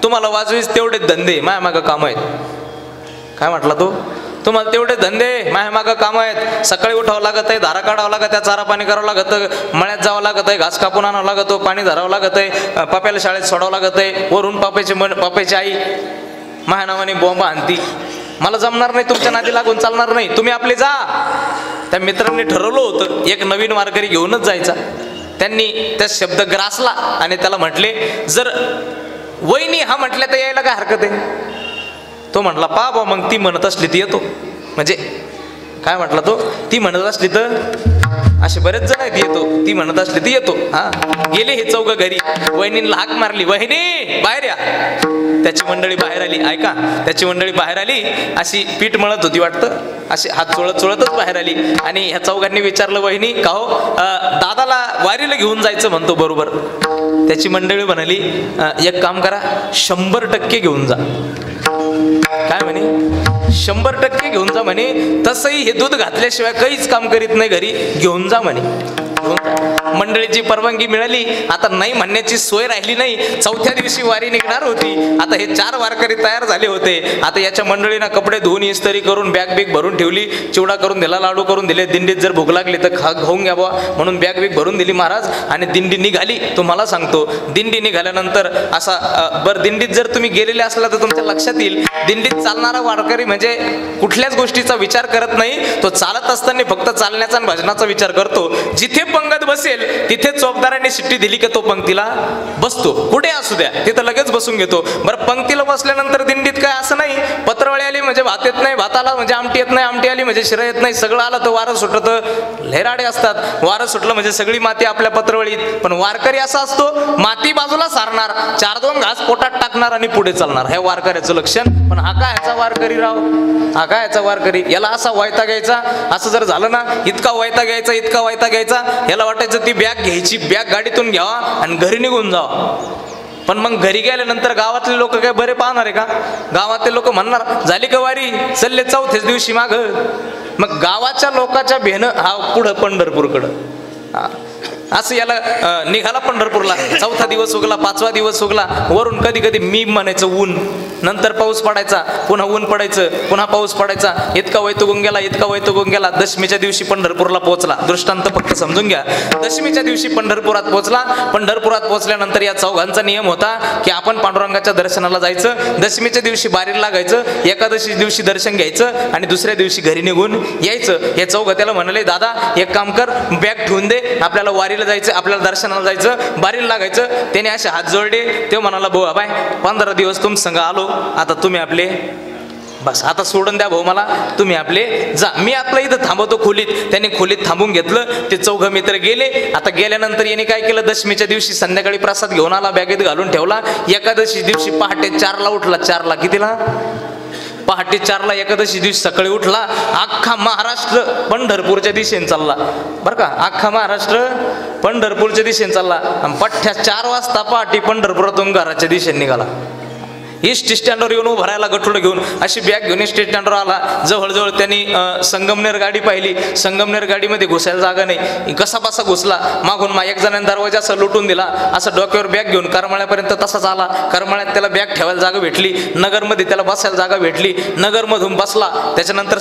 Speaker 2: तुम्हाला वाजवीस तेवढे धंदे माझ्या मागं काम आहेत. काय म्हटला तो? तुम्हाला तेवढे धंदे माझ्या मागं काम आहेत. सकाळी उठावं लागत आहे, धारा काढावं लागत आहे, चारा पाणी करावं लागतं, मळ्यात जावं लागत आहे, घास कापून आणावं लागतो, पाणी धरावं लागत आहे, पाप्याला शाळेत सोडावं लागत आहे, वरून पाप्याची आई माझ्या नावाने बॉम्बा आणती. मला जमणार नाही, तुमच्या नादी लागून चालणार नाही, तुम्ही आपले जा. त्या मित्रांनी ठरवलं होतं एक नवीन वारकरी घेऊनच जायचा. त्यांनी त्या शब्द ग्रासला आणि त्याला म्हटले जर वहिनी हा म्हटल्या तर यायला काय हरकत आहे? तो म्हटला पा बा मग ती म्हणत असली ती येतो. म्हणजे काय म्हटला तो? ती म्हणत असली तर असे बरेच जण आहेत येतो, ती म्हणत असली ती येतो. हा, गेले हे चौघ घरी. वहिनीला हाक मारली वहिनी बाहेर या. त्याची मंडळी बाहेर आली. ऐका, त्याची मंडळी बाहेर आली, अशी पीठ मळत होती वाटतं, अशी हात चोळत चोळतच बाहेर आली. आणि ह्या चौघांनी विचारलं वहिनी का हो दादाला वारीला घेऊन जायचं म्हणतो बरोबर? त्याची मंडळी म्हणाली एक काम करा 100% घेऊन जा. काय म्हणे? 100% घेऊन जा म्हणे. तसंही हे दूध घातल्याशिवाय काहीच काम करीत नाही घरी, घेऊन जा म्हणे. मंडळीची परवानगी मिळाली. आता नाही म्हणण्याची सोय राहिली नाही. चौथ्या दिवशी वारी निघणार होती. आता हे 4 वारकरी तयार झाले होते. आता याच्या मंडळीना कपडे धुवून इस्त्री करून बॅग बिग भरून ठेवली. चिवडा करून दिला, लाडू करून दिले. दिंडीत जर भूक लागली तर खाऊन घ्यावा म्हणून बॅग बिग भरून दिली महाराज. आणि दिंडी निघाली. तुम्हाला सांगतो दिंडी निघाल्यानंतर असा बरं दिंडीत जर तुम्ही गेलेले असला तर तुमच्या लक्षात येईल दिंडीत चालणारा वारकरी म्हणजे कुठल्याच गोष्टीचा विचार करत नाही. तो चालत असताना फक्त चालण्याचा आणि भजनाचा विचार करतो. जिथे पंगत बसेल तिथे चौकदारांनी शिट्टी दिली की तो पंक्तीला बसतो, कुठे असू द्या तिथं लगेच बसून घेतो. बरं पंक्तीला बसल्यानंतर दिंडीत काय असं नाही, पत्रवळी आली म्हणजे भात येत नाही, भात आला म्हणजे आमटी येत नाही, आमटी आली म्हणजे शिरा येत नाही, सगळं आलं तर वारं सुटतं, लहराडे असतात. वारं सुटलं म्हणजे सगळी माती आपल्या पत्रवळीत. पण वारकरी असा असतो, माती बाजूला सारणार, 4-2 घास पोटात टाकणार आणि पुढे चालणार. हे वारकऱ्याचं लक्षण. पण हा काय ह्याचा वारकरी राव, हा काय ह्याचा वारकरी, याला असा वायता घ्यायचा. असं जर झालं ना, इतका वायता घ्यायचा, इतका वायता घ्यायचा, याला वाटायचं ती बॅग घ्यायची, बॅग गाडीतून घ्यावा आणि घरी निघून जावा. पण मग घरी गेल्यानंतर गावातले लोक काय बरे पाहणार आहे का? गावातले लोक म्हणणार झाली का वारी, चालले 4थ्याच दिवशी माग. मग गावाच्या लोकांच्या भेन हा पुढं पंढरपूरकडं. असं याला निघाला पंढरपूरला, 4था दिवस उगला, 5वा दिवस उगला. वरून कधी कधी मी म्हणायचं ऊन, नंतर पाऊस पडायचा, पुन्हा ऊन पडायचं, पुन्हा पाऊस पडायचा. इतका वैतुगून गेला, इतका वैतुगून गेला. दशमीच्या दिवशी पंढरपूरला पोहोचला. दृष्टांत फक्त समजून घ्या. दशमीच्या दिवशी पंढरपुरात पोहोचला. पंढरपुरात पोहोचल्यानंतर या चौघांचा नियम होता की आपण पांडुरंगाच्या दर्शनाला जायचं, दशमीच्या दिवशी बारीला लागायचं, एकादशी दिवशी दर्शन घ्यायचं आणि दुसऱ्या दिवशी घरी निघून यायचं. हे चौघ त्याला म्हणाले, दादा एक काम कर, बॅग ठेवून दे, आपल्याला वारीला जायचं, आपल्याला दर्शनाला जायचं, बारीला लागायचं. त्याने असे हात जोडले. ते म्हणाला, भाऊ बाय 15 दिवस तुम संग आलो, आता तुम्ही आपले बस, आता सोडून द्या भाऊ मला, तुम्ही आपले जा, मी आपलं इथं थांबवतो खोलीत. त्यांनी खोलीत थांबून घेतलं. ते चौघ मित्र गेले. आता गेल्यानंतर याने काय केलं, दशमीच्या दिवशी संध्याकाळी प्रसाद घेऊन आला, बॅगेत घालून ठेवला. एकादशी दिवशी पहाटे 4ला उठला. 4ला कितीला? पहाटे 4ला एकादशी दिवशी सकाळी उठला. अख्खा महाराष्ट्र पंढरपूरच्या दिशेने चालला बरं का, अख्खा महाराष्ट्र पंढरपूरच्या दिशेने चालला. पठ्ठ्या 4 वाजता पहाटे पंढरपुरातून घराच्या दिशेने निघाला. एस टी स्टँडवर येऊन उभं राहायला गठुडं घेऊन, अशी बॅग घेऊन एस टी स्टँडवर आला. जवळजवळ त्यांनी संगमनेर गाडी पाहिली. संगमनेर गाडीमध्ये घुसायला जागा नाही. कसा बसा घुसला. मागून एक जणांनी दरवाजा असं लुटून दिला. असं डोक्यावर बॅग घेऊन करमाळ्यापर्यंत तसाच आला. करमाळ्यात त्याला बॅग ठेवायला जागा भेटली. नगरमध्ये त्याला बसायला जागा भेटली. नगरमधून बसला. त्याच्यानंतर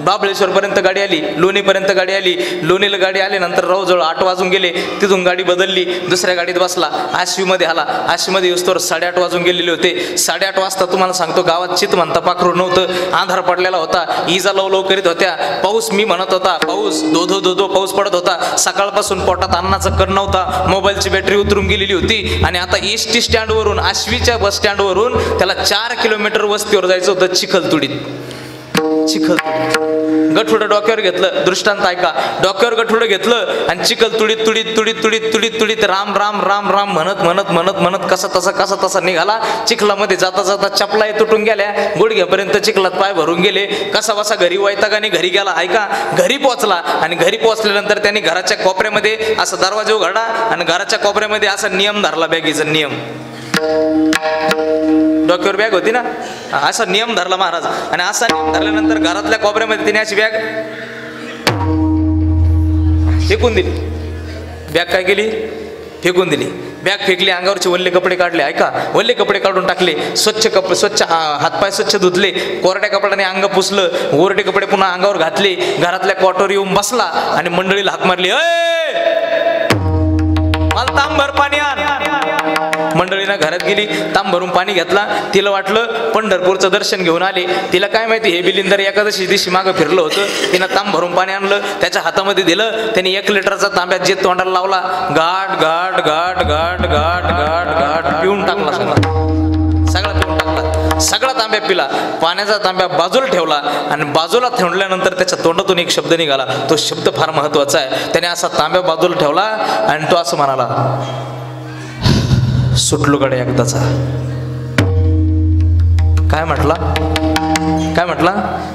Speaker 2: महाबळेश्वरपर्यंत गाडी आली, लोणीपर्यंत गाडी आली. लोणीला गाडी आल्यानंतर जवळ 8 वाजून गेले. तिथून गाडी बदलली, दुसऱ्या गाडीत बसला. आश्वीमध्ये आला. आश्वीमध्ये येऊस्तोवर 8:30 वाजून गेलेले होते. 8:30 वाजता तुम्हाला सांगतो गावात चित म्हणता पाखरू नव्हतं. अंधार पडलेला होता. इजा लव करीत होत्या. पाऊस मी म्हणत होता. पाऊस धो पाऊस पडत होता. सकाळपासून पोटात अन्नाचा कण नव्हता. मोबाईलची बॅटरी उतरून गेलेली होती. आणि आता एस टी स्टँडवरून, आश्वीच्या बस स्टँडवरून त्याला 4 किलोमीटर वस्तीवर जायचं होतं, चिखलतुडीत. गठुडं डोक्यावर घेतलं. दृष्टांत ऐका. डोक्यावर गठुडं घेतलं आणि चिखलतुडीत तुडीत राम राम राम राम म्हणत म्हणत म्हणत म्हणत कसा तसा निघाला. चिखलामध्ये जाता जाता चपला तुटून गेल्या. गुडघ्यापर्यंत चिखलात पाय भरून गेले. कसा बसा घरी वैतागाने घरी गेला. ऐका, घरी पोहोचला. आणि घरी पोहोचल्यानंतर त्यांनी घराच्या कोपऱ्यामध्ये असा दरवाजा उघडा आणि घराच्या कोपऱ्यामध्ये असा नियम धरला, बॅगीचा नियम. डोक्यावर बॅग होती ना, असा नियम धरला महाराज. आणि असा नियम धरल्यानंतर घरातल्या कोपऱ्यामध्ये तिने अशी बॅग फेकून दिली. बॅग काय केली? फेकून दिली. बॅग फेकली. अंगावरचे वल्ले कपडे काढले. ऐका, वल्ले कपडे काढून टाकले. स्वच्छ हातपाय स्वच्छ धुतले. कोरड्या कपड्याने अंग पुसलं. ओरडे कपडे पुन्हा अंगावर घातले. घरातल्या कॉटवर येऊन बसला आणि मंडळीला हाक मारली, मला तांबर पाणी आण. मंडळीनं घरात गेली. तांब भरून पाणी घेतला. तिला वाटलं पंढरपूरचं दर्शन घेऊन आले. तिला काय माहिती हे बिलिंदर एकादशी दिवशी मागं फिरलं होतं. तिनं तांब भरून पाणी आणलं, त्याच्या हातामध्ये दिलं. त्यांनी 1 लिटरचा तांब्यात जे तोंडाला लावला, गाठ गाठ गाठ गाठ गाठ गाठ गाठ पिऊन टाकला. सगळा पिऊन टाकला. सगळा तांब्या पिला. पाण्याचा तांब्या बाजूला ठेवला. आणि बाजूला ठेवल्यानंतर त्याच्या तोंडातून एक शब्द निघाला. तो शब्द फार महत्वाचा आहे. त्याने असा तांब्या बाजूला ठेवला आणि तो असं म्हणाला, सुटलो कडे एकदाचा. काय म्हटला?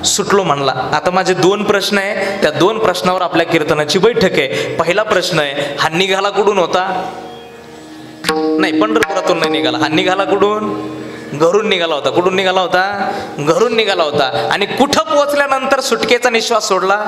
Speaker 2: सुटलो म्हणला. आता माझे 2 प्रश्न आहे. त्या 2 प्रश्नावर आपल्या कीर्तनाची बैठक आहे. पहिला प्रश्न आहे, हा निघाला कुठून होता? नाही, पंढरपुरातून नाही निघाला. हा निघाला कुठून? घरून निघाला होता. कुठून निघाला होता? घरून निघाला होता. आणि कुठं पोहोचल्यानंतर सुटकेचा निश्वास सोडला?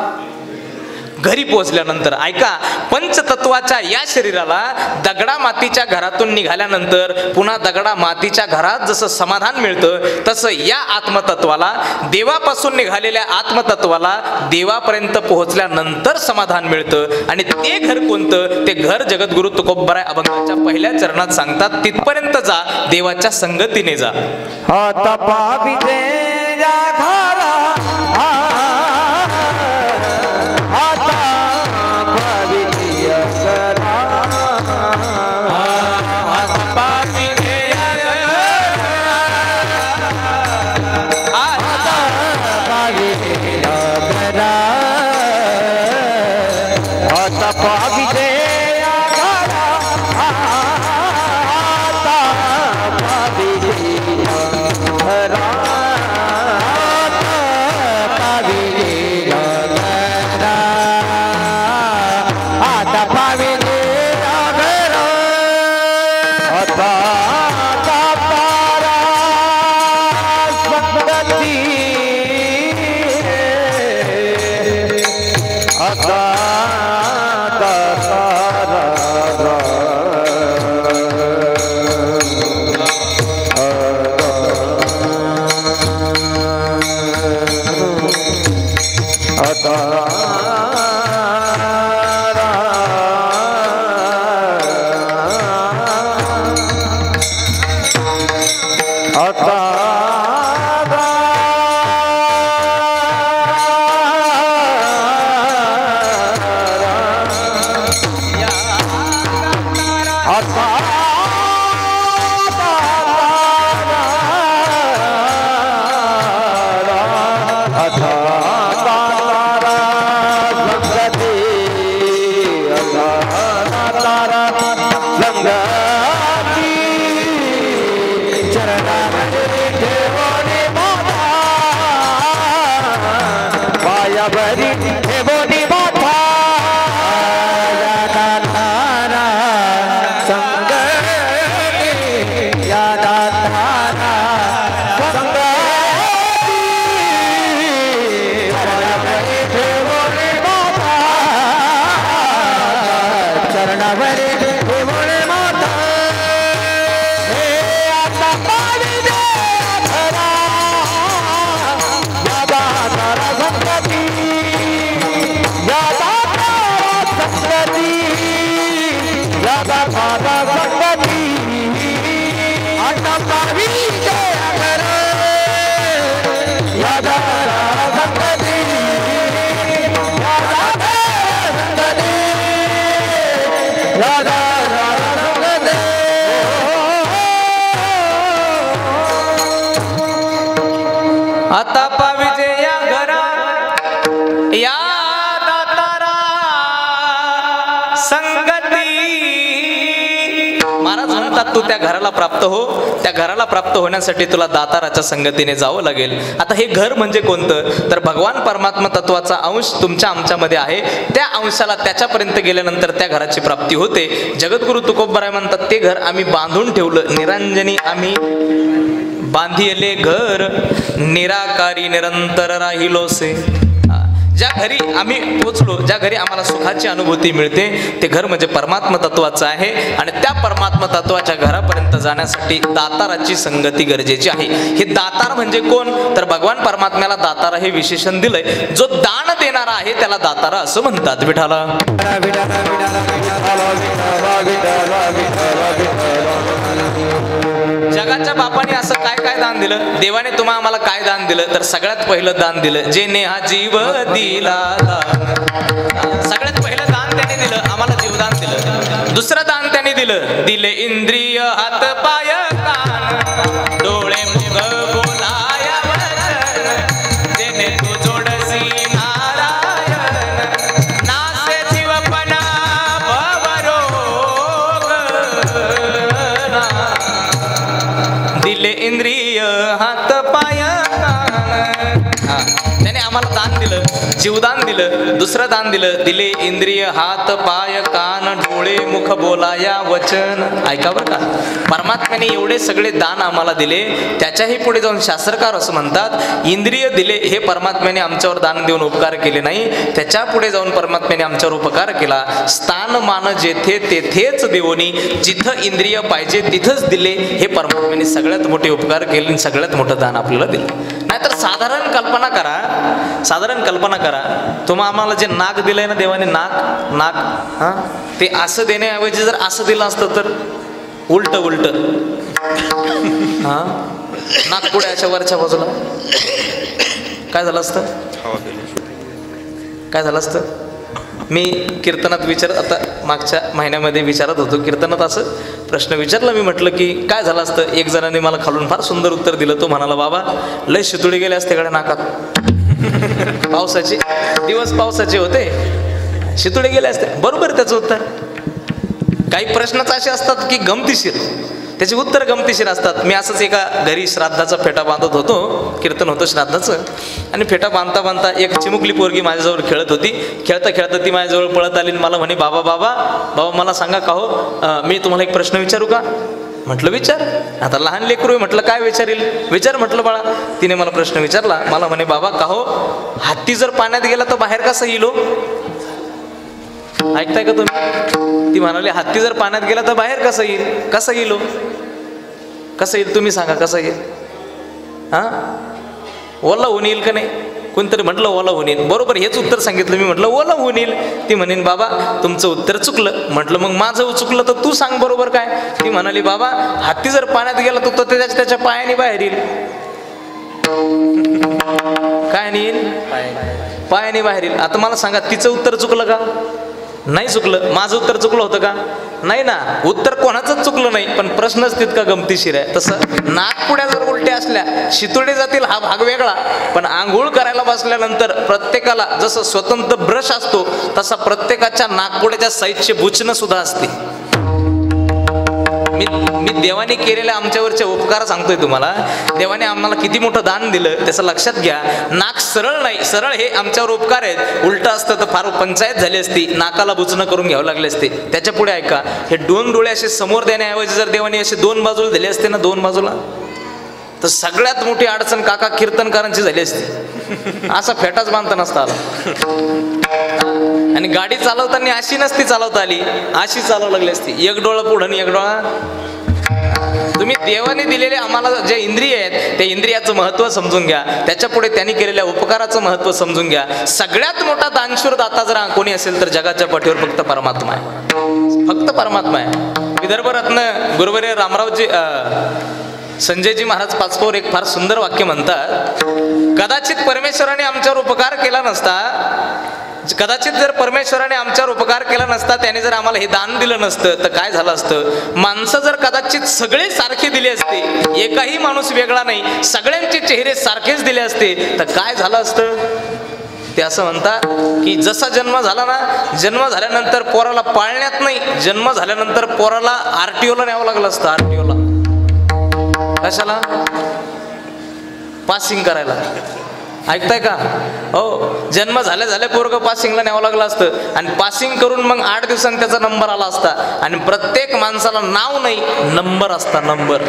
Speaker 2: घरी पोहोचल्यानंतर. ऐका, पंचतत्वाच्या या शरीराला दगडा मातीच्या घरातून निघाल्यानंतर पुन्हा दगडा मातीच्या घरात जसं समाधान मिळतं, तसं या आत्मतत्वाला, देवापासून निघालेल्या आत्मतत्वाला देवापर्यंत पोहोचल्यानंतर समाधान मिळतं. आणि ते घर कोणतं? ते घर जगद्गुरु तुकोबराय अभंगाच्या पहिल्या चरणात सांगतात, तिथपर्यंत जा, देवाच्या संगतीने जा.
Speaker 1: तपा विजया घरा आता विजया घरा
Speaker 2: आता पाविजे या घरा या दातारा संगती. महाराज म्हणतात तू त्या घराला प्राप्त हो. त्या घराला प्राप्त होण्यासाठी तुला दाताराच्या संगतीने जावं लागेल. आता हे घर म्हणजे कोणतं तर भगवान परमात्मा तत्वाचा अंश तुमच्या आमच्यामध्ये आहे. त्या अंशाला त्याच्यापर्यंत गेल्यानंतर त्या घराची प्राप्ती होते. जगद्गुरु तुकोबराय म्हणतात ते घर आम्ही बांधून ठेवलं. निरंजनी आम्ही बांधिले घर निराकारी निरंतर राहिलोसे. ज्या घरी आम्ही पोचलो, ज्या घरी आम्हाला सुखाची अनुभूती मिळते ते घर म्हणजे परमात्मा तत्वाचं आहे. आणि त्या परमात्मा तत्वाच्या घरापर्यंत जाण्यासाठी दाताराची संगती गरजेची आहे. हे दातार म्हणजे कोण तर भगवान परमात्म्याला दातारा हे विशेषण दिलंय. जो दान देणारा आहे त्याला दातारा असं म्हणतात. विठाला जगाच्या बापाने असं काय काय दान दिलं, देवाने तुम्हा आम्हाला काय दान दिलं तर सगळ्यात पहिलं दान दिलं जेने हा जीव दिला दान. सगळ्यात पहिलं दान त्याने दिलं, आम्हाला जीवदान दिलं. दुसरं दान त्याने दिलं, दिले इंद्रिय हात पाय कान डोळे मुख बोलाया वचन जेने तू जोडसी नारायण नासे जीवपणा भवरोग. दिले इंद्रिय हात पाय त्याने आम्हाला दान दिलं, जीवदान दिलं. दुसरं दान दिलं, दिले इंद्रिय हात पाय कान डोळे मुख बोलाया वचन. ऐका बरं का, परमात्म्याने एवढे सगळे दान आम्हाला दिले. त्याच्याही पुढे जाऊन शास्त्रकार असं म्हणतात इंद्रिय दिले हे परमात्म्याने आमच्यावर दान देऊन उपकार केले नाही. त्याच्या पुढे जाऊन परमात्म्याने आमच्यावर उपकार केला. स्थान मान जेथे तेथेच देवोनी, जिथं इंद्रिय पाहिजे तिथंच दिले. हे परमात्म्याने सगळ्यात मोठे उपकार केले आणि सगळ्यात मोठं दान आपल्याला दिलं. नाहीतर साधारण कल्पना करा तुम्हा आम्हाला जे नाक दिलंय ना देवाने, नाक हा ते असं देण्याऐवजी जर असं दिलं असतं तर उलट हा नाक पुढे अशा वरच्या बाजूला काय झालं असतं. मी कीर्तनात आता मागच्या महिन्यामध्ये विचारत होतो. कीर्तनात असं प्रश्न विचारला मी, म्हटलं की काय झालं असतं. एक जणांनी मला खालून फार सुंदर उत्तर दिलं. तो म्हणाला बाबा लय शितुडी गेले असते कडे नाकात. दिवस पावसाचे होते. शितोडे गेले असते. बरोबर त्याचं उत्तर. काही प्रश्नच असे असतात की गमतीशीर, त्याचे उत्तर गमतीशीर असतात. मी असंच एका घरी श्राद्धाचा फेटा बांधत होतो, कीर्तन होतं श्राद्धाचं, आणि फेटा बांधता बांधता एक चिमुकली पोरगी माझ्याजवळ खेळत होती. खेळता खेळता ती माझ्याजवळ पळत आली आणि मला म्हणे, बाबा बाबा बाबा मला सांगा का हो, मी तुम्हाला एक प्रश्न विचारू का? म्हटलं विचार. आता लहान लेकरू आहे, म्हटलं काय विचारील, विचार म्हटलं बाळा. तिने मला प्रश्न विचारला. मला म्हणे, बाबा का हो, हत्ती जर पाण्यात गेला तर बाहेर कसा येईल? ऐकताय का तुम्ही? ती म्हणाली, हत्ती जर पाण्यात गेला तर बाहेर कसं येईल? कसं येईल? कसं येईल तुम्ही सांगा, कसं येईल? हा, ओला होऊन येईल का नाही? कोणतरी म्हटलं ओला होऊन येईल. बरोबर हेच उत्तर सांगितलं मी. म्हटलं ओला होऊन येईल. ती म्हणेन, बाबा तुमचं उत्तर चुकलं. म्हटलं मग माझं चुकलं तर तू सांग बरोबर काय? ती म्हणाली, बाबा हत्ती जर पाण्यात गेला तर तो त्याच्या पायाने बाहेर येईल. काय नाही येईल? पायाने बाहेर येईल. आता मला सांगा, तिचं उत्तर चुकलं का? नाही चुकलं. माझं उत्तर चुकलं होतं का? नाही ना. उत्तर कोणाचंच चुकलं नाही, पण प्रश्नच तितका गमतीशीर आहे. तसं नागपुड्या जर उलट्या असल्या, शितोडे जातील हा भाग वेगळा, पण आंघोळ करायला बसल्यानंतर प्रत्येकाला जसं स्वतंत्र ब्रश असतो तसा प्रत्येकाच्या नागपुड्याच्या साईजचे बुचणं सुद्धा असते. मी देवाने केलेल्या आमच्यावरचे उपकार सांगतोय तुम्हाला. देवाने आम्हाला किती मोठं दान दिलं त्याचं लक्षात घ्या. नाक सरळ नाही, सरळ हे आमच्यावर उपकार आहेत. उलट असतं तर फार पंचायत झाली असती, नाकाला बुचणं करून घ्यावं लागले असते. त्याच्या पुढे ऐका, हे दोन डोळे असे समोर देण्याऐवजी जर देवाने असे दोन बाजूला दिले असते ना, दोन बाजूला, तर सगळ्यात मोठी अडचण काका कीर्तनकारांची झाली असती. असा फेटाच बांधता नसता आला. आणि गाडी चालवताना अशी नसती चालवता आली, अशी चालवं लागली असती. एक डोळा पुढं आणि एक डोळा. तुम्ही देवाने दिलेले आम्हाला जे इंद्रिय आहेत, त्या इंद्रियाचं महत्व समजून घ्या. त्याच्या पुढे त्यांनी केलेल्या उपकाराचं महत्व समजून घ्या. सगळ्यात मोठा दानशूर दाता जर कोणी असेल तर जगाच्या पाठीवर फक्त परमात्मा आहे. फक्त परमात्मा आहे. विदर्भ रत्न गुरुवर्य रामरावजी संजयजी महाराज पाचपोर एक फार सुंदर वाक्य म्हणतात, कदाचित परमेश्वराने आमच्यावर उपकार केला नसता, कदाचित जर परमेश्वराने आमच्यावर उपकार केला नसता, त्याने जर आम्हाला हे दान दिलं नसतं तर काय झालं असतं? माणसं जर कदाचित सगळे सारखे दिले असते, एकही माणूस वेगळा नाही, सगळ्यांचे चेहरे सारखेच दिले असते तर काय झालं असतं? ते असं म्हणतात की जसा जन्म झाला ना, जन्म झाल्यानंतर पोराला पाळण्यात नाही, जन्म झाल्यानंतर पोराला आरटीओला न्यावं लागलं असतं. आरटीओला कशाला? पासिंग करायला. ऐकताय का? हो, जन्म झाल्या झाल्या पोरग पासिंगला न्यावं लागलं असतं आणि पासिंग करून मग 8 दिवसांनी त्याचा नंबर आला असता. आणि प्रत्येक माणसाला नाव नाही, नंबर असता, नंबर.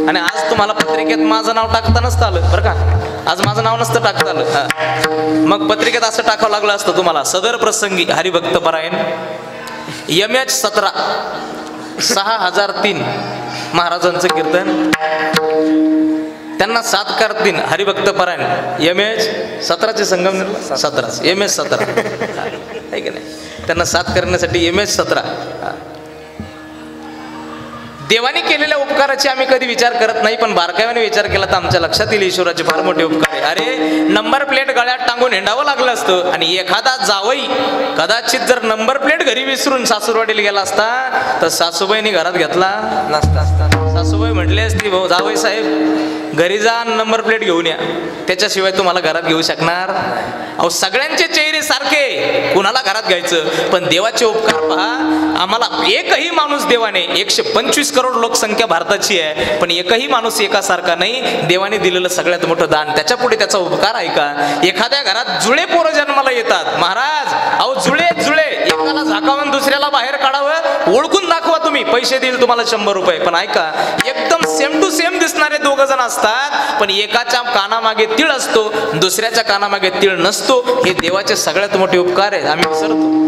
Speaker 2: आणि आज तुम्हाला पत्रिकेत माझं नाव टाकता नसतं आलं बरं का, आज माझं नाव नसतं टाकता आलं. मग पत्रिकेत असं टाकावं लागलं असतं तुम्हाला, सदर प्रसंगी हरिभक्त परायण MH17 6003 महाराजांचं कीर्तन, त्यांना 7 हरिभक्त परायण MH17 संगमनेरला 17 MH17 आहे की नाही, त्यांना 7 करण्यासाठी MH17. देवाने केलेल्या उपकाराची आम्ही कधी विचार करत नाही, पण बारकाव्याने विचार केला तर आमच्या लक्षात येईल ईश्वराचे फार मोठे उपकार आहे. अरे नंबर प्लेट गळ्यात टांगून हिंडावं लागलं असतं आणि एखादा जावई कदाचित जर नंबर प्लेट घरी विसरून सासूरवाडीला गेला असता तर सासूबाईंनी घरात घेतला नसता. सासूबाई म्हटली असती, भाऊ जावई साहेब घरी जा, नंबर प्लेट घेऊन या, त्याच्याशिवाय तुम्हाला घरात घेऊ शकणार. अहो सगळ्यांचे चेहरे सारखे, कुणाला घरात घ्यायचं? पण देवाचे उपकार पहा, आम्हाला एकही माणूस देवाने 125 करोड लोकसंख्या भारताची आहे, पण एकही माणूस एकासारखा नाही. देवाने दिलेलं सगळ्यात मोठं दान, त्याच्या पुढे त्याचा उपकार ऐका. एखाद्या घरात जुळे पोरं जन्माला येतात, महाराज अहो जुळे एकाला झाकावून दुसऱ्याला बाहेर काढावं, ओळखून दाखवा तुम्ही, पैसे देईल तुम्हाला 100 रुपये. पण ऐका, एकदम सेम टू सेम दिसणारे 2 जण असतात, पण एकाच्या कानामागे तीळ असतो, दुसऱ्याच्या कानामागे तीळ नसतो. हे देवाचे सगळ्यात मोठे उपकार आहेत, आम्ही विसरतो.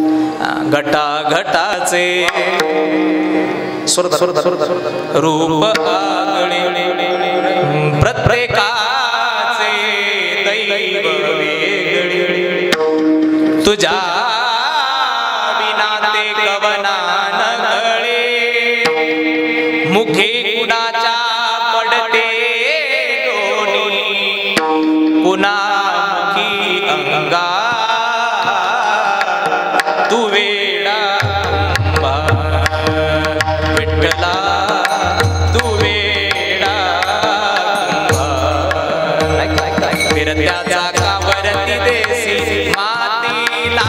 Speaker 2: घटा घटाचे रूप प्रत्येकाचे दैव वेगळे, तुझ्या विना ते कवना न कळे, मुखे कुणाच्या पडते लोणी, कुणामुखी अंगा तू वेडा विठ्ठला, तू वेडा फिरत्या चाकावरती देसी मातीला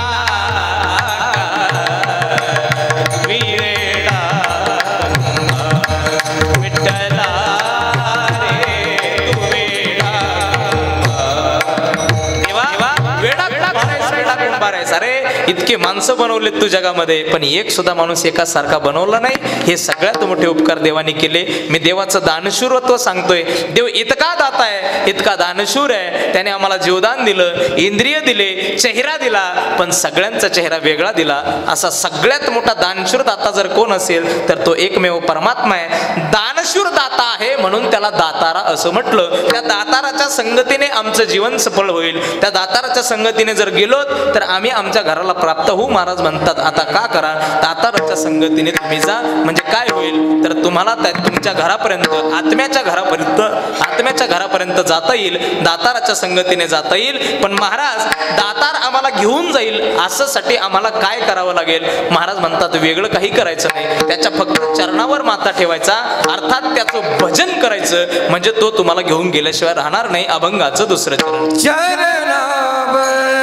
Speaker 2: माणसं बनवलेत तू जगामध्ये, पण एक सुद्धा माणूस एका सारखा बनवला नाही. हे सगळ्यात मोठे उपकार देवाने केले. मी देवाचं दानशूरत्व सांगतोय. देव इतका दाता आहे, इतका दानशूर आहे. त्याने आम्हाला जीवदान दिलं, इंद्रिय दिले, चेहरा दिला, पण सगळ्यांचा चेहरा वेगळा दिला. असा सगळ्यात मोठा दानशूर दाता जर कोण असेल तर तो एकमेव परमात्मा आहे. दानशूर दाता आहे म्हणून त्याला दातारा असं म्हटलं. त्या दाताराच्या संगतीने आमचं जीवन सफळ होईल. त्या दाताराच्या संगतीने जर गेलो तर आम्ही आमच्या घराला प्राप्त होऊ. महाराज म्हणतात आता का करा, दाताराच्या संगतीने तुम्ही जा. म्हणजे काय होईल तर तुम्हाला तुमच्या घरापर्यंत, आत्म्याच्या घरापर्यंत जाता येईल, दाताराच्या संगतीने जाता येईल. पण महाराज दातार आम्हाला घेऊन जाईल असं साठी आम्हाला काय करावं लागेल? महाराज म्हणतात वेगळं काही करायचं नाही, त्याच्या फक्त चरणावर माथा ठेवायचा, अर्थात त्याचं भजन करायचं, म्हणजे तो तुम्हाला घेऊन गेल्याशिवाय राहणार नाही. अभंगाचं दुसरं चरण.
Speaker 1: चरणावर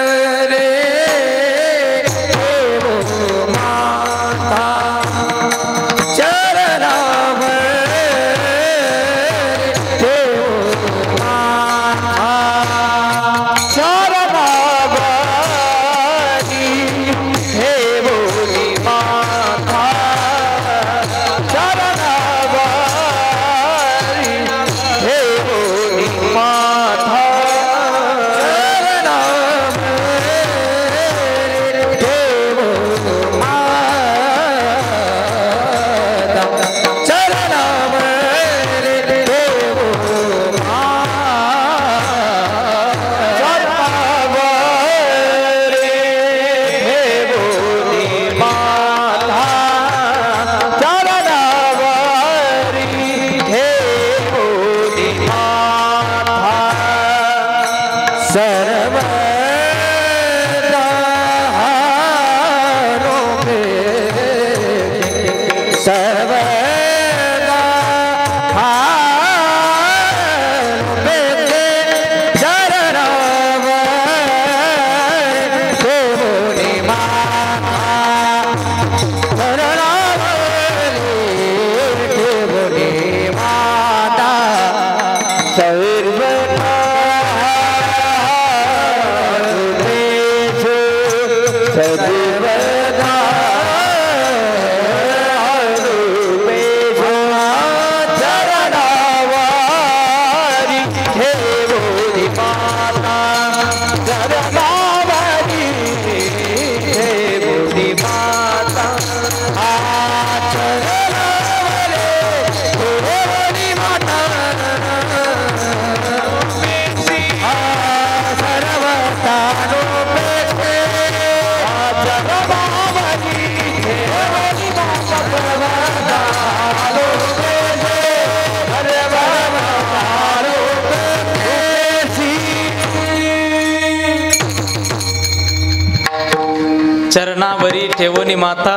Speaker 2: चरणावरी ठेवणी माता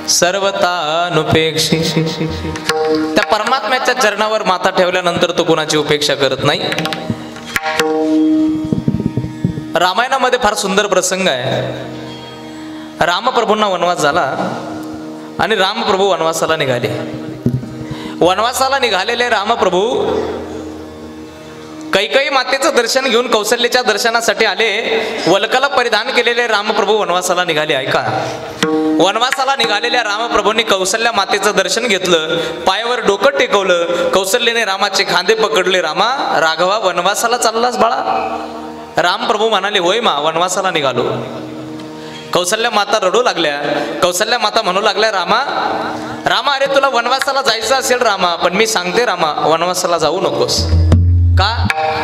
Speaker 2: सर्वता अनुपेक्षी. त्या परमात्म्याच्या चरणावर माथा ठेवल्यानंतर तो कोणाची उपेक्षा करत नाही. रामायणामध्ये फार सुंदर प्रसंग आहे. रामप्रभूंना वनवास झाला आणि रामप्रभू वनवासाला निघाले. वनवासाला निघालेले रामप्रभू कैकेयी मातेचं दर्शन घेऊन कौशल्याच्या दर्शनासाठी आले. वल्कल परिधान केलेले रामप्रभू वनवासाला निघाले. ऐका, वनवासाला निघालेल्या रामप्रभूंनी कौशल्या मातेचं दर्शन घेतलं, पायावर डोकं टेकवलं. कौशल्याने रामाचे खांदे पकडले. रामा, राघवा वनवासाला चाललास बाळा? रामप्रभू म्हणाले, होय मा, वनवासाला निघालो. कौशल्या माता रडू लागल्या. कौशल्या माता म्हणू लागल्या, रामा रामा, अरे तुला वनवासाला जायचं असेल रामा, पण मी सांगते रामा, वनवासाला जाऊ नकोस. का?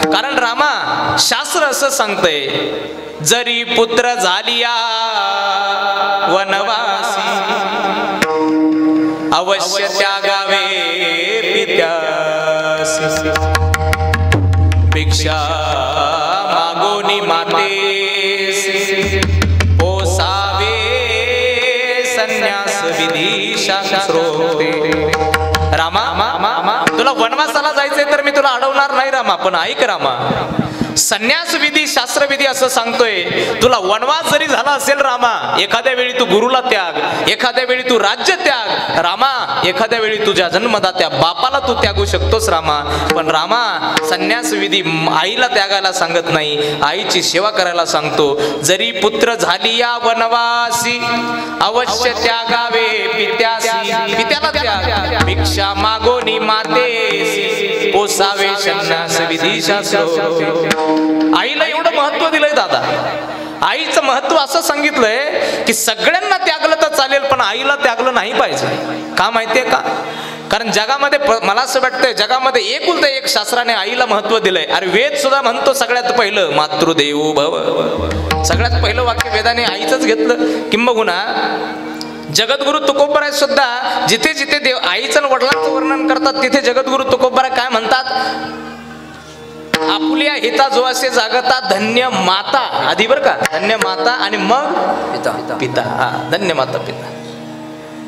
Speaker 2: कारण रामा, शास्त्र असं सांगतंय, जरी पुत्र झालिया वनवासी, अवश्य त्यागावे पित्यासी. भिक्षा मागोनी मातेसी, पोसावे संन्यास विधी शास्त्रोक्ते. रामा, तुला वनवासाला जायचंय तर मी तुला अडवणार नाही रामा, पण ऐक रामा, संन्यास विधी शास्त्रविधी असं सांगतोय, तुला वनवास जरी झाला असेल रामा, एखाद्या वेळी तू गुरुला त्याग, एखाद्या वेळी तू राज्य त्याग रामा, एखाद्या वेळी तुझ्या जन्मदात्या बापाला तू त्यागू शकतोस रामा, पण रामा संन्यास विधी आईला त्यागायला सांगत नाही, आईची सेवा करायला सांगतो. जरी पुत्र झाली या वनवासी अवश्य त्यागावे पित्यासी, पित्याला त्याग, भिक्षा मागोनी मातेसी पोसावे संन्यास विधी शास्त्र. आईला एवढं महत्व दिलंय दादा. आईचं महत्व असं सांगितलंय की सगळ्यांना त्यागलं तर चालेल पण आईला त्यागलं नाही पाहिजे. का माहितीये का? कारण जगामध्ये मला असं वाटतंय जगामध्ये एकुलतं एक शास्त्राने आईला महत्व दिलंय. अरे वेद सुद्धा म्हणतो सगळ्यात पहिलं मातृदेवो भव. सगळ्यात पहिलं वाक्य वेदाने आईचंच घेतलं. किंबहुना जगद्गुरु तुकोबराय सुद्धा जिथे जिथे देव आईचं वडिलांचं वर्णन करतात तिथे जगद्गुरु तुकोबराय काय म्हणतात, आपुल्या हिता जो असे जागता धन्य माता, आधी बर का धन्य माता आणि मग पिता, पिता हा धन्य माता पिता.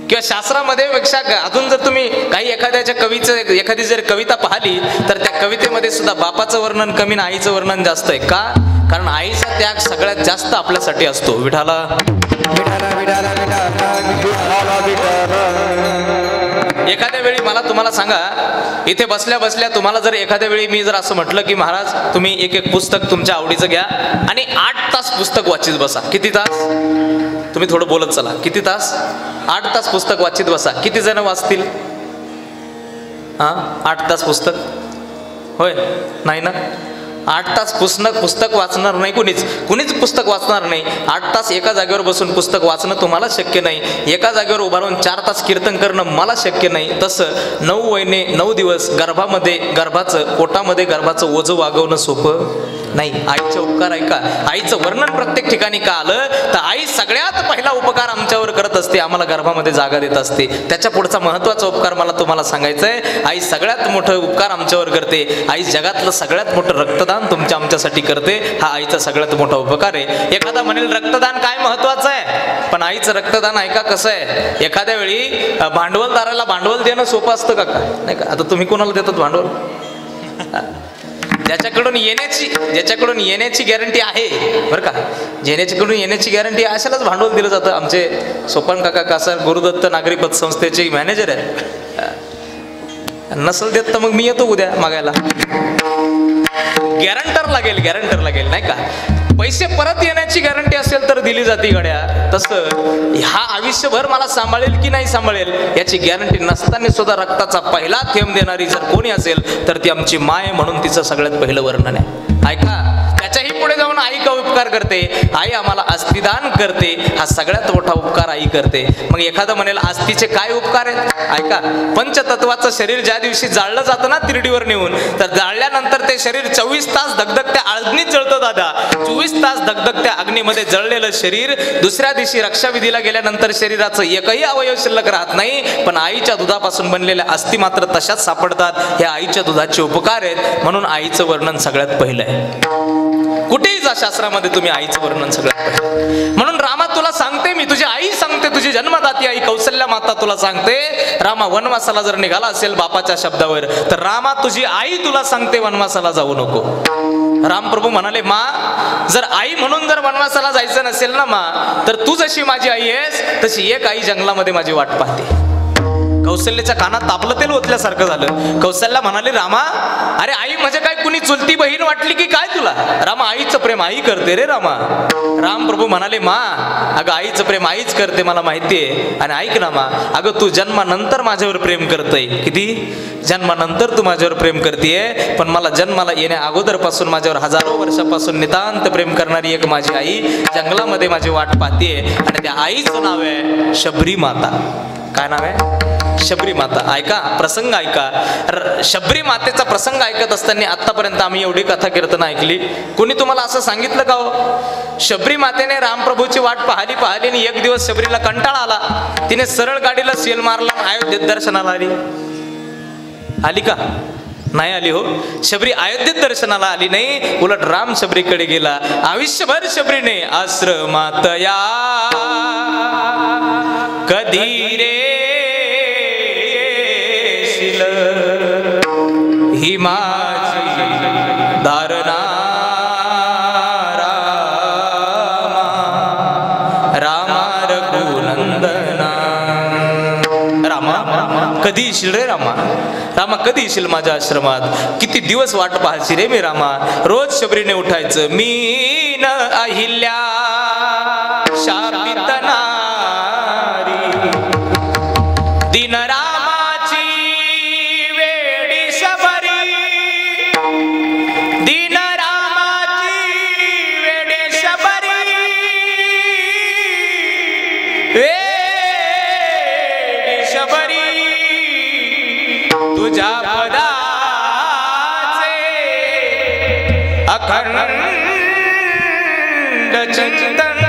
Speaker 2: किंवा शास्त्रामध्ये पेक्षा अजून जर तुम्ही काही एखाद्याच्या कवीचं एखादी जर कविता पाहिली तर त्या कवितेमध्ये सुद्धा बापाचं वर्णन कमी आणि आईचं वर्णन जास्त आहे. का? कारण आईचा त्याग सगळ्यात जास्त आपल्यासाठी असतो. विठाला एखाद्या वेळी मला तुम्हाला सांगा, इथे बसल्या बसल्या तुम्हाला जर एखाद्या वेळी मी जर असं म्हटलं की महाराज तुम्ही एक एक पुस्तक तुमच्या आवडीचं घ्या आणि 8 तास पुस्तक वाचित बसा. किती तास? तुम्ही थोडं बोलत चला. किती तास? 8 तास पुस्तक वाचित बसा. किती जण वाचतील? 8 तास पुस्तक? होय नाही ना? 8 तास पुस्तक वाचणार नाही कुणीच पुस्तक वाचणार नाही. 8 तास एका जागेवर बसून पुस्तक वाचणं तुम्हाला शक्य नाही. एका जागेवर उभा राहून 4 तास कीर्तन करणं मला शक्य नाही. तसं 9 महिने 9 दिवस पोटामध्ये गर्भाचं ओझं वागवणं सोपं नाही. आईचे उपकार ऐका. आईचं वर्णन प्रत्येक ठिकाणी का आलं तर आई सगळ्यात पहिला उपकार आमच्यावर करत असते, आम्हाला गर्भामध्ये जागा देत असते. त्याच्या पुढचा महत्वाचा उपकार मला तुम्हाला सांगायचा आहे. आई सगळ्यात मोठं उपकार आमच्यावर करते. आई जगातलं सगळ्यात मोठं रक्तदान आमच्यासाठी करते. हा आईचा सगळ्यात मोठा उपकार आहे. एखादा म्हणेल रक्तदान काय महत्वाचं आहे, पण आईचं रक्तदान ऐका कसं आहे. एखाद्या वेळी भांडवलदाराला भांडवल देणं सोपं असतं का? नाही का? आता तुम्ही कोणाला देतात भांडवल? ज्याच्याकडून येण्याची गॅरंटी आहे बरं का, ज्याच्याकडून येण्याची गॅरंटी अशालाच भांडवल दिलं जातं. आमचे सोपान काका कासार गुरुदत्त नागरी पतसंस्थेचे मॅनेजर आहे. नसल देत तर मग मी येतो उद्या मागायला. गॅरंटर लागेल नाही का. पैसे परत येण्याची गॅरंटी असेल तर दिली जाते गड्या. तसं हा आयुष्यभर मला सांभाळेल की नाही सांभाळेल याची गॅरंटी नसताना सुद्धा रक्ताचा पहिला थेंब देणारी जर कोणी असेल तर ती आमची माय म्हणून तिचं सगळ्यात पहिलं वर्णन आहे. ऐका, त्याच्याही पुढे जाऊन आई का उपकार करते, आई आम्हाला अस्थिदान करते. हा सगळ्यात मोठा उपकार आई करते. मग एखादा म्हणेल अस्थिचे काय उपकार आहेत? ऐका, पंचतत्वाचं शरीर ज्या दिवशी जाळलं जातं ना तिरडीवर नेऊन, तर जाळल्यानंतर ते शरीर 24 तास धगधगत्या अग्नीत जळतं दादा. 24 तास धगधगत्या अग्नीमध्ये जळलेलं शरीर दुसऱ्या दिवशी रक्षाविधीला गेल्यानंतर शरीराचं एकही अवयव शिल्लक राहत नाही, पण आईच्या दुधापासून बनलेल्या अस्थी मात्र तशाच सापडतात. हे आईच्या दुधाचे उपकार आहेत. म्हणून आईचं वर्णन सगळ्यात पहिलं आहे. कुठेही जा शास्त्रामध्ये तुम्ही आईचं वर्णन सगळ्यात पहिलं. म्हणून रामा तुला सांगते, मी तुझी आई सांगते, तुझी जन्मदाती आई कौशल्या माता तुला सांगते, रामा वनवासाला जर निघाला असेल बापाच्या शब्दावर तर रामा तुझी आई तुला सांगते वनवासाला जाऊ नको. रामप्रभू म्हणाले, मा जर आई म्हणून जर वनवासाला जायचं नसेल ना मा, तर तू जशी माझी आई आहेस तशी एक आई जंगलामध्ये माझी वाट पाहते. कौशल्याच्या कानात तापलं तेल ओतल्यासारखं झालं. कौशल्या म्हणाले, रामा अरे आई म्हणजे काय कुणी चुलती बहीण वाटली की काय तुला? रामा आईचं प्रेम आई करते रे रामा. रामप्रभू म्हणाले, मा अगं आईचं प्रेम आईच करते मला माहितीये. आणि ऐक ना मा, अगं तू जन्मानंतर माझ्यावर प्रेम करतय. किती? जन्मानंतर तू माझ्यावर प्रेम करतेय, पण मला जन्माला येण्या अगोदर पासून माझ्यावर हजारो वर्षापासून नितांत प्रेम करणारी एक माझी आई जंगलामध्ये माझी वाट पाहतीये. आणि त्या आईचं नाव आहे शबरी माता. काय नाव आहे? शबरी माता. ऐका, प्रसंग ऐका. शबरी मातेचा प्रसंग ऐकत असताना आतापर्यंत आम्ही एवढी कथा कीर्तन ऐकली. कोणी तुम्हाला असं सांगितलं का हो? शबरी मातेने रामप्रभूची वाट पाहिली आणि एक दिवस शबरीला कंटाळा आला. तिने सरळ गाडीला सेल मारला, अयोध्येत दर्शनाला आली का? नाही आली हो. शबरी अयोध्येत दर्शनाला आली नाही, उलट राम शबरीकडे गेला. आयुष्यभर शबरीने आश्रमात या कधी रे ही माझी धारणा कधी येशील रे रामा, रामा कधी येशील माझ्या आश्रमात, किती दिवस वाट पाहायची रे मी रामा. रोज शबरीने उठायचं, मी न अहिल्या शापित नारी, दिन रामाची वेडी शबरी, दिन रामाची वेडी शबरी, वेडी शबरी तुझ्या पदाचे अखंड चिंतन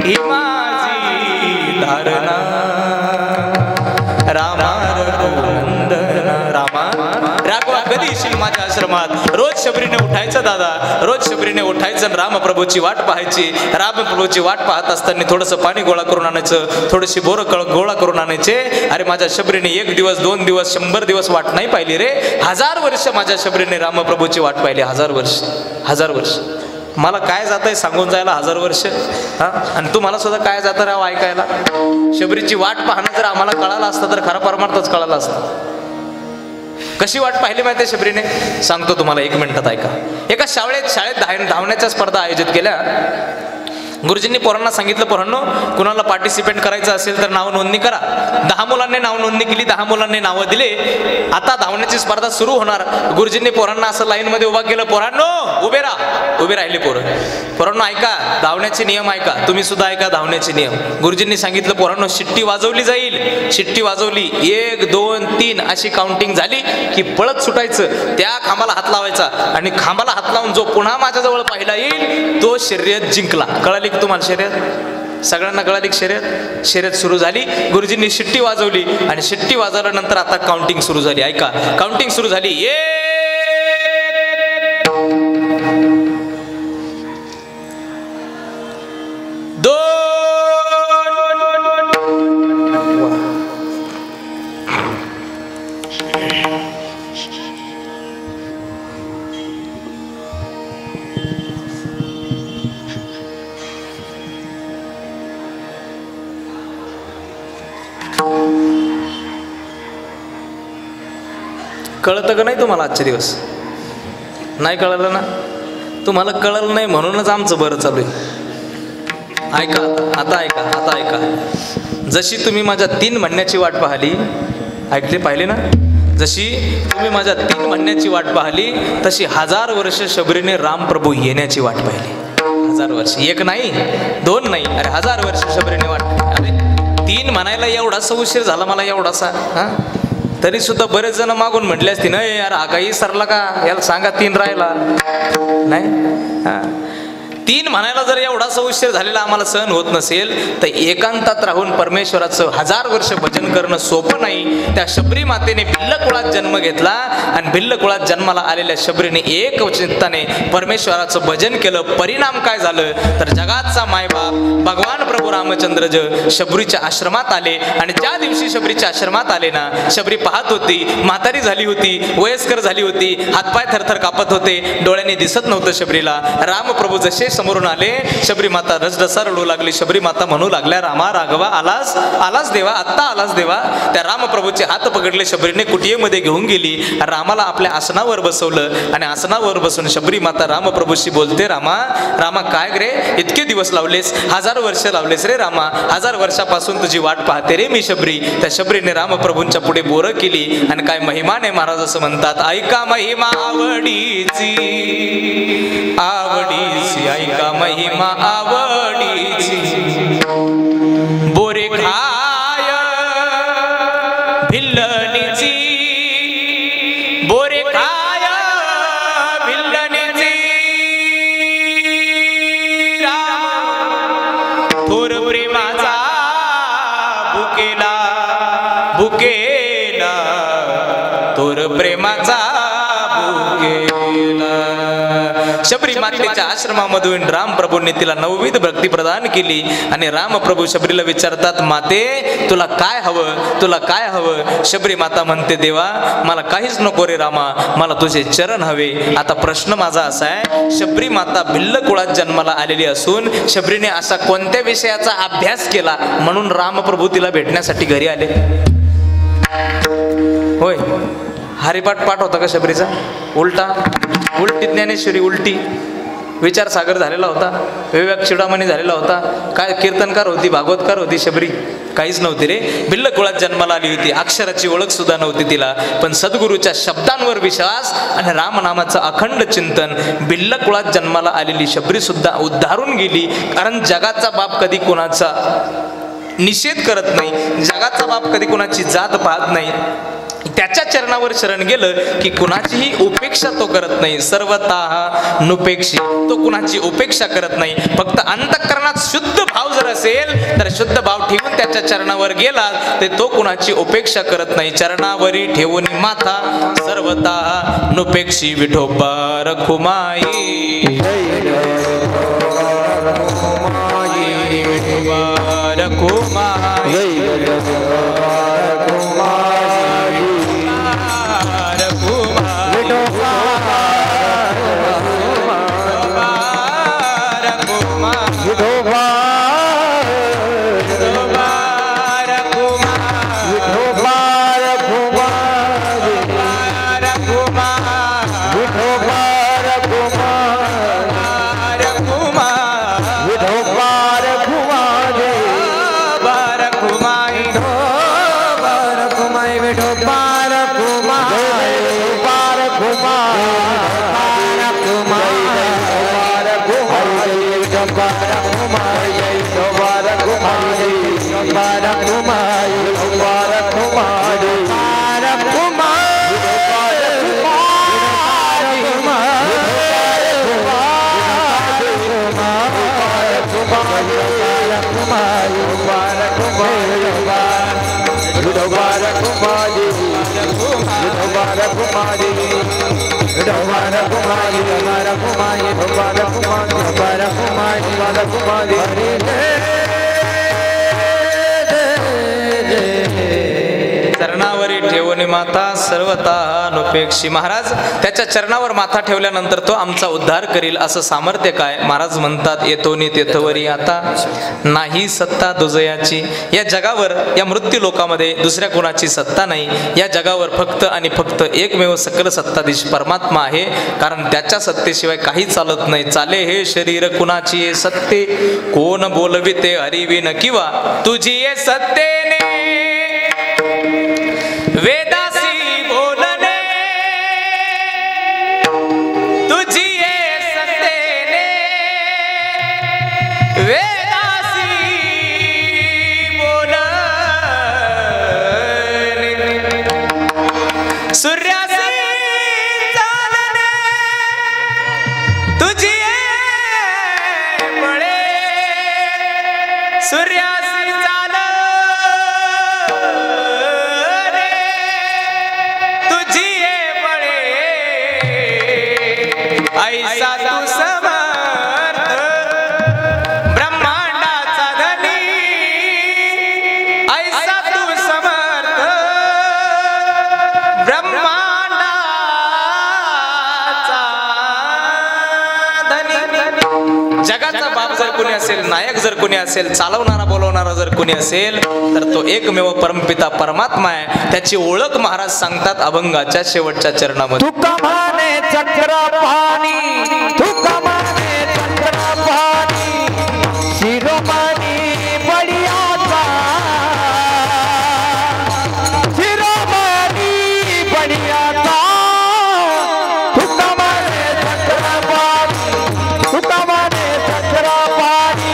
Speaker 2: ही माझी धारणा. रामा रघुनंदन रामा, राघवा कधी येशील माझ्या आश्रमात. रोज शबरीने उठायचं दादा, रोज शबरीने उठायचं, रामप्रभूची वाट पाहायची. रामप्रभूची वाट पाहत असताना थोडंसं पाणी गोळा करून आणायचं, थोडीशी बोरं गोळा करून आणायचे. अरे माझ्या शबरीने 1 दिवस 2 दिवस 100 दिवस वाट नाही पाहिली रे, 1000 वर्ष माझ्या शबरीने रामप्रभूची वाट पाहिली. 1000 वर्ष, 1000 वर्ष. मला काय जातंय सांगून जायला 1000 वर्ष, हा. आणि तू मला सुद्धा काय जातं राव ऐकायला. शबरीची वाट पाहणं जर आम्हाला कळालं असतं तर खरा परमार्थच कळाला असता. कशी वाट पाहिली माहिती आहे शबरीने, सांगतो तुम्हाला, 1 मिनिटात ऐका. एका शाळेत धावण्याच्या स्पर्धा आयोजित केल्या. गुरुजींनी पोरांना सांगितलं, पोरांनो कुणाला पार्टिसिपेट करायचं असेल तर नाव नोंदणी करा. 10 मुलांनी नाव नोंदणी केली, 10 मुलांनी नावं दिले. आता धावण्याची स्पर्धा सुरू होणार. गुरुजींनी पोरांना असं लाईन मध्ये उभा केलं, पोरांनो उभे राहा. उभे राहिले पोरं. पोरांनो ऐका, धावण्याचे नियम ऐका, तुम्ही सुद्धा ऐका धावण्याचे नियम. गुरुजींनी सांगितलं, पोरांनो शिट्टी वाजवली जाईल. शिट्टी वाजवली, 1 2 3 अशी काउंटिंग झाली की पळत सुटायचं, त्या खांबाला हात लावायचा आणि खांबाला हात लावून जो पुन्हा माझ्याजवळ पाहिला येईल तो शर्यत जिंकला. कळाली की तुम्हाला शर्यत? सगळ्यांना कळाली की शर्यत? शर्यत सुरू झाली. गुरुजींनी शिट्टी वाजवली आणि शिट्टी वाजवल्यानंतर आता काउंटिंग सुरू झाली. ऐका, काउंटिंग सुरू झाली. 1 2 कळतं का नाही तुम्हाला आजचे दिवस? नाही कळलं ना? तुम्हाला कळलं नाही म्हणूनच आमचं बरं चालू आहे. ऐका आता, ऐका आता, ऐका. जशी तुम्ही माझ्या 3 म्हणण्याची वाट पाहिली, ऐकले पाहिले ना, जशी तुम्ही माझ्या 3 म्हणण्याची वाट पाहिली तशी 1000 वर्ष शबरीने रामप्रभू येण्याची वाट पाहिली. 1000 वर्ष, 1 नाही 2 नाही, अरे 1000 वर्ष शबरीने वाट. अरे 3 म्हणायला एवढासा उशीर झाला मला, एवढासा. हा, तरी सुद्धा बरेच जण मागून म्हटले असते, नाही यार हा काही सरला का, याला सांगा 3 राहिला नाही. हा, 3 म्हणायला जर एवढासा उशीर झालेला आम्हाला सहन होत नसेल तर एकांतात राहून परमेश्वराचं 1000 वर्ष भजन करणं सोपं नाही. त्या शबरी मातेने भिल्ल कुळात जन्म घेतला आणि भिल्ल कुळात जन्माला आलेल्या शबरीने एक चित्ताने परमेश्वराचं भजन केलं. परिणाम काय झालं तर जगाचा मायबाप भगवान प्रभू रामचंद्र शबरीच्या आश्रमात आले आणि ज्या दिवशी शबरीच्या आश्रमात आले ना, शबरी पाहत होती, म्हातारी झाली होती, वयस्कर झाली होती, हातपाय थरथर कापत होते, डोळ्याने दिसत नव्हतं शबरीला. रामप्रभू जसे समोरून आले, शबरी माता रसरसा रडू लागली. शबरी माता म्हणू लागल्या, रामा राघवा आलास, आलास देवा, आत्ता आलास देवा. त्या रामप्रभूचे हात पकडले, शबरीने कुटियेमध्ये घेऊन गेली, रामाला आपल्या आसनावर बसवलं आणि आसनावर बसून शबरी माता रामप्रभूशी बोलते, रामा रामा काय रे, इतके दिवस लावलेस, 1000 वर्ष लावलेस रे रामा, 1000 वर्षापासून तुझी वाट पाहते रे मी शबरी. त्या शबरीने रामप्रभूंच्या पुढे बोरं केली आणि काय महिमाने महाराज असं म्हणतात, ऐका महिमा आवडीची, आवडीची ऐका महिमा आवडीची, बोरे खाय भिल्लनीची, बोरे खाय भिल्लनीची, थोर प्रेमाचा भुकेला, भुकेला थोर प्रेमाचा भुकेला. शबरी मातेच्या आश्रमामधून रामप्रभूंनी तिला 9विध भक्ती प्रदान केली आणि रामप्रभू शबरीला विचारतात, माते तुला काय हवं, तुला काय हवं? शबरी माता म्हणते, देवा मला काहीच नको रे रामा, मला तुझे चरण हवे. आता प्रश्न माझा असा आहे, शबरी माता भिल्ल कुळात जन्माला आलेली असून शबरीने असा कोणत्या विषयाचा अभ्यास केला म्हणून रामप्रभू तिला भेटण्यासाठी घरी आले? होय, हरिपाठ पाठ होता का शबरीचा? उलटा, उलटी ज्ञानेश्वरी, उलटी विचार सागर झालेला होता, विवेक चिडामणी झालेला होता. काय कीर्तनकार होती, भागवतकार होती शबरी? काहीच नव्हती रे. भिल्ल कुळात जन्माला आली होती, अक्षराची ओळख सुद्धा नव्हती तिला, पण सद्गुरूच्या शब्दांवर विश्वास आणि रामनामाचं अखंड चिंतन. भिल्ल कुळात जन्माला आलेली शबरी सुद्धा उद्धारून गेली. कारण जगाचा बाप कधी कोणाचा निषेध करत नाही, जगाचा बाप कधी कोणाची जात पाहत नाही. त्याच्या चरणावर शरण गेलं की कुणाचीही उपेक्षा तो करत नाही. सर्वतः नुपेक्षी, तो कुणाची उपेक्षा करत नाही. फक्त अंतःकरणात शुद्ध भाव जर असेल तर शुद्ध भाव ठेवून त्याच्या चरणावर गेला ते तो कुणाची उपेक्षा करत नाही. चरणावरी ठेवून माथा सर्वतः नुपेक्षी विठोबा रखुमाई. चरणावरी ठेवून माता सर्वतः नुपेक्षी. महाराज त्याच्या चरणावर माथा ठेवल्यानंतर तो आमचा उद्धार करील असं सामर्थ्य काय? महाराज म्हणतात, येतोनी तेथवरी आता नाही सत्ता दुजयाची. या जगावर, या मृत्यू लोकामध्ये दुसऱ्या कोणाची सत्ता नाही. या जगावर फक्त आणि फक्त एकमेव सकल सत्ताधीश परमात्मा आहे. कारण त्याच्या सत्तेशिवाय काही चालत नाही. चाले हे शरीर कुणाची सत्ते, कोण बोलविते हरिविन किंवा तुझी ये सत्तेने. वेदासी बोलने तुझी ये सत्तेने, वेदासी बोलने सूर्यासी चालने तुझी ये बळे. सूर्यासी चाल ऐसा तू समर्थ ब्रह्मांडाचा धनी. ऐसा तू समर्थ ब्रह्मांडाचा धनी. जगाचा बाप जर कोणी असेल, नायक जर कोणी असेल, चालवणारा बोलवणारा जर कोणी असेल तर तो एकमेव परमपिता परमात्मा आहे. त्याची ओळख महाराज सांगतात अभंगाच्या शेवटच्या चरणामध्ये.
Speaker 1: तुका माने चक्रपाणी, तुका माने चक्रपाणी, शिरोमणी बडियाचा, शिरोमणी बडियाचा. तुका माने चक्रपाणी, तुका माने चक्रपाणी,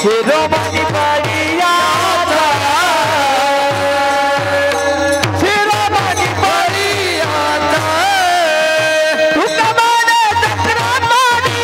Speaker 1: शिरोमणी बडियाचा, शिरोमणी बडियाचा. तुका माने चक्रपाणी,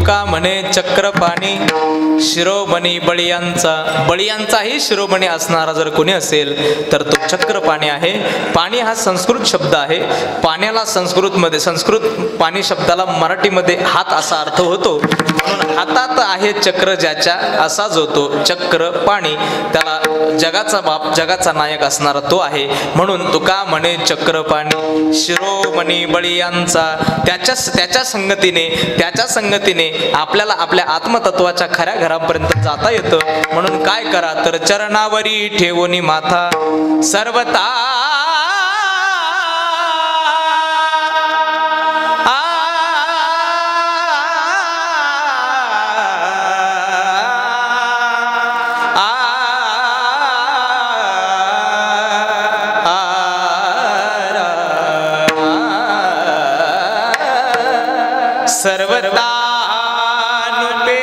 Speaker 2: तुका म्हणे चक्रपाणी शिरोमणी बळीयांचाही शिरोमणी असणारा जर कोणी असेल तर तो चक्रपाणी आहे. पाणी हा संस्कृत शब्द आहे. पाण्याला संस्कृत पाणी शब्दाला मराठीमध्ये हात असा अर्थ होतो. म्हणून हातात आहे चक्र ज्याच्या असा जो तो चक्र पाणी, त्याला जगाचा बाप जगाचा नायक असणारा तो आहे. म्हणून तुका म्हणे चक्रपाणी शिरोमणी बळीयांचा. त्याच्या संगतीने आपल्याला आपल्या आत्मतत्वाच्या खऱ्या घरापर्यंत जाता येतं. म्हणून काय करा तर चरणावरी ठेवोनी माथा सर्वता सर्वता नुपे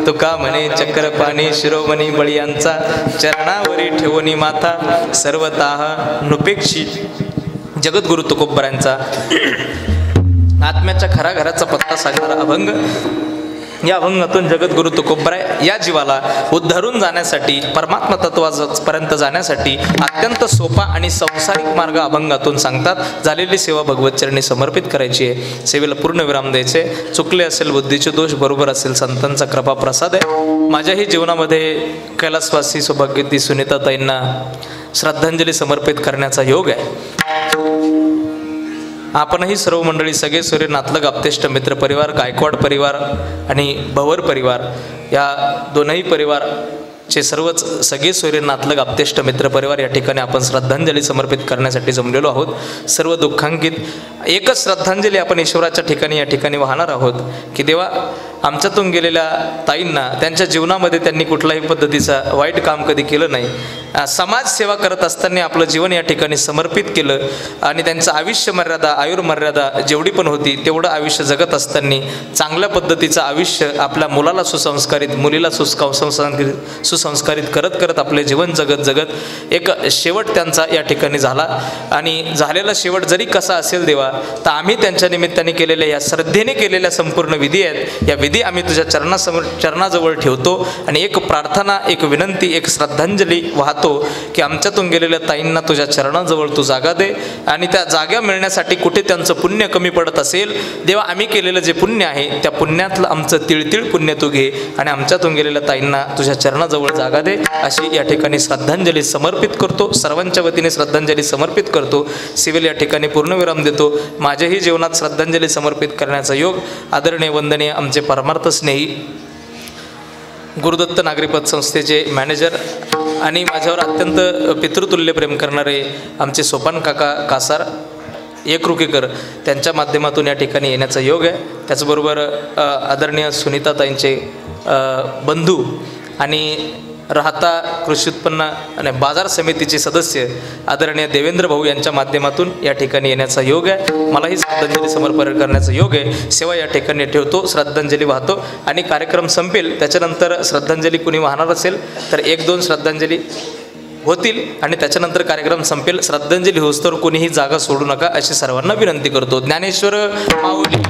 Speaker 2: तुका म्हणे चक्रपाणी शिरोमणी बळीयांचा चरणावरी ठेवोनी माथा सर्वताह नुपेक्षी. जगद्गुरु तुकोबरायांचा आत्म्याच्या खऱ्या घराचा पत्ता सांगणारा अभंग. या अभंगातून जगद्गुरु तुकोबराय या जीवाला उद्धारून जाण्यासाठी, परमात्मा तत्वापर्यंत जाण्यासाठी अत्यंत सोपा आणि संसारिक मार्ग अभंगातून सांगतात. झालेली सेवा भगवत चरणी समर्पित करायची आहे. सेवेला पूर्ण विराम द्यायचे. चुकले असेल बुद्धीचे दोष, बरोबर असेल संतांचा कृपा प्रसाद आहे. माझ्याही जीवनामध्ये कैलासवासी सौभाग्यवती सुनीताताईंना श्रद्धांजली समर्पित करण्याचा योग आहे. आपणही सर्व मंडळी सगळे सूर्य नातलग आपतेष्ट मित्र परिवार, गायकवाड परिवार आणि भवर परिवार या दोनही परिवारचे सर्वच सगळे सूर्य नातलग आपतेष्ट मित्र परिवार या ठिकाणी आपण श्रद्धांजली समर्पित करण्यासाठी जमलेलो आहोत. सर्व दुःखांकित एकच श्रद्धांजली आपण ईश्वराच्या ठिकाणी या ठिकाणी वाहणार आहोत की देवा, आमच्यातून गेलेल्या ताईंना त्यांच्या जीवनामध्ये त्यांनी कुठल्याही पद्धतीचा वाईट काम कधी केलं नाही. समाजसेवा करत असताना आपलं जीवन या ठिकाणी समर्पित केलं आणि त्यांचं आयुष्य मर्यादा आयुर्मर्यादा जेवढी पण होती तेवढं आयुष्य जगत असताना चांगल्या पद्धतीचं आयुष्य आपल्या मुलाला सुसंस्कारित, मुलीला सुसंस्कारित करत करत आपले जीवन जगत एक शेवट त्यांचा या ठिकाणी झाला. आणि झालेला शेवट जरी कसा असेल देवा, तर आम्ही त्यांच्या निमित्ताने केलेल्या या श्रद्धेने केलेल्या संपूर्ण विधी आहेत, या विधी आम्ही तुझ्या चरणाजवळ ठेवतो आणि एक प्रार्थना, एक विनंती, एक श्रद्धांजली वाहतो की आमच्यातून गेलेल्या ताईंना तुझ्या चरणाजवळ तू जागा दे. आणि त्या जागा मिळण्यासाठी कुठे त्यांचं पुण्य कमी पडत असेल देवा, आम्ही केलेलं जे पुण्य आहे त्या पुण्यातलं आमचं तिळतिळ पुण्य तू घे आणि आमच्यातून गेलेल्या ताईंना तुझ्या चरणाजवळ जागा दे, अशी या ठिकाणी श्रद्धांजली समर्पित करतो. सर्वांच्या वतीने श्रद्धांजली समर्पित करतो. सिव्हिल या ठिकाणी पूर्णविराम देतो. माझ्याही जीवनात श्रद्धांजली समर्पित करण्याचा योग आदरणीय वंदनीय आमचे परमार्थ स्नेही गुरुदत्त नागरी पतसंस्थेचे मॅनेजर आणि माझ्यावर अत्यंत पितृतुल्य प्रेम करणारे आमचे सोपान काका कासार एकरुकेकर त्यांच्या माध्यमातून या ठिकाणी येण्याचा योग आहे. त्याचबरोबर आदरणीय सुनीताताईंचे बंधू आणि राहता कृषी उत्पन्न आणि बाजार समितीचे सदस्य आदरणीय देवेंद्र भाऊ यांच्या माध्यमातून या ठिकाणी येण्याचा योग आहे. मलाही श्रद्धांजली समर्पण करण्याचा योग आहे. सेवा या ठिकाणी ठेवतो, श्रद्धांजली वाहतो आणि कार्यक्रम संपेल त्याच्यानंतर श्रद्धांजली कुणी वाहणार असेल तर 1-2 श्रद्धांजली होतील आणि त्याच्यानंतर कार्यक्रम संपेल. श्रद्धांजली होस्तोवर कोणीही जागा सोडू नका अशी सर्वांना विनंती करतो. ज्ञानेश्वर माऊली.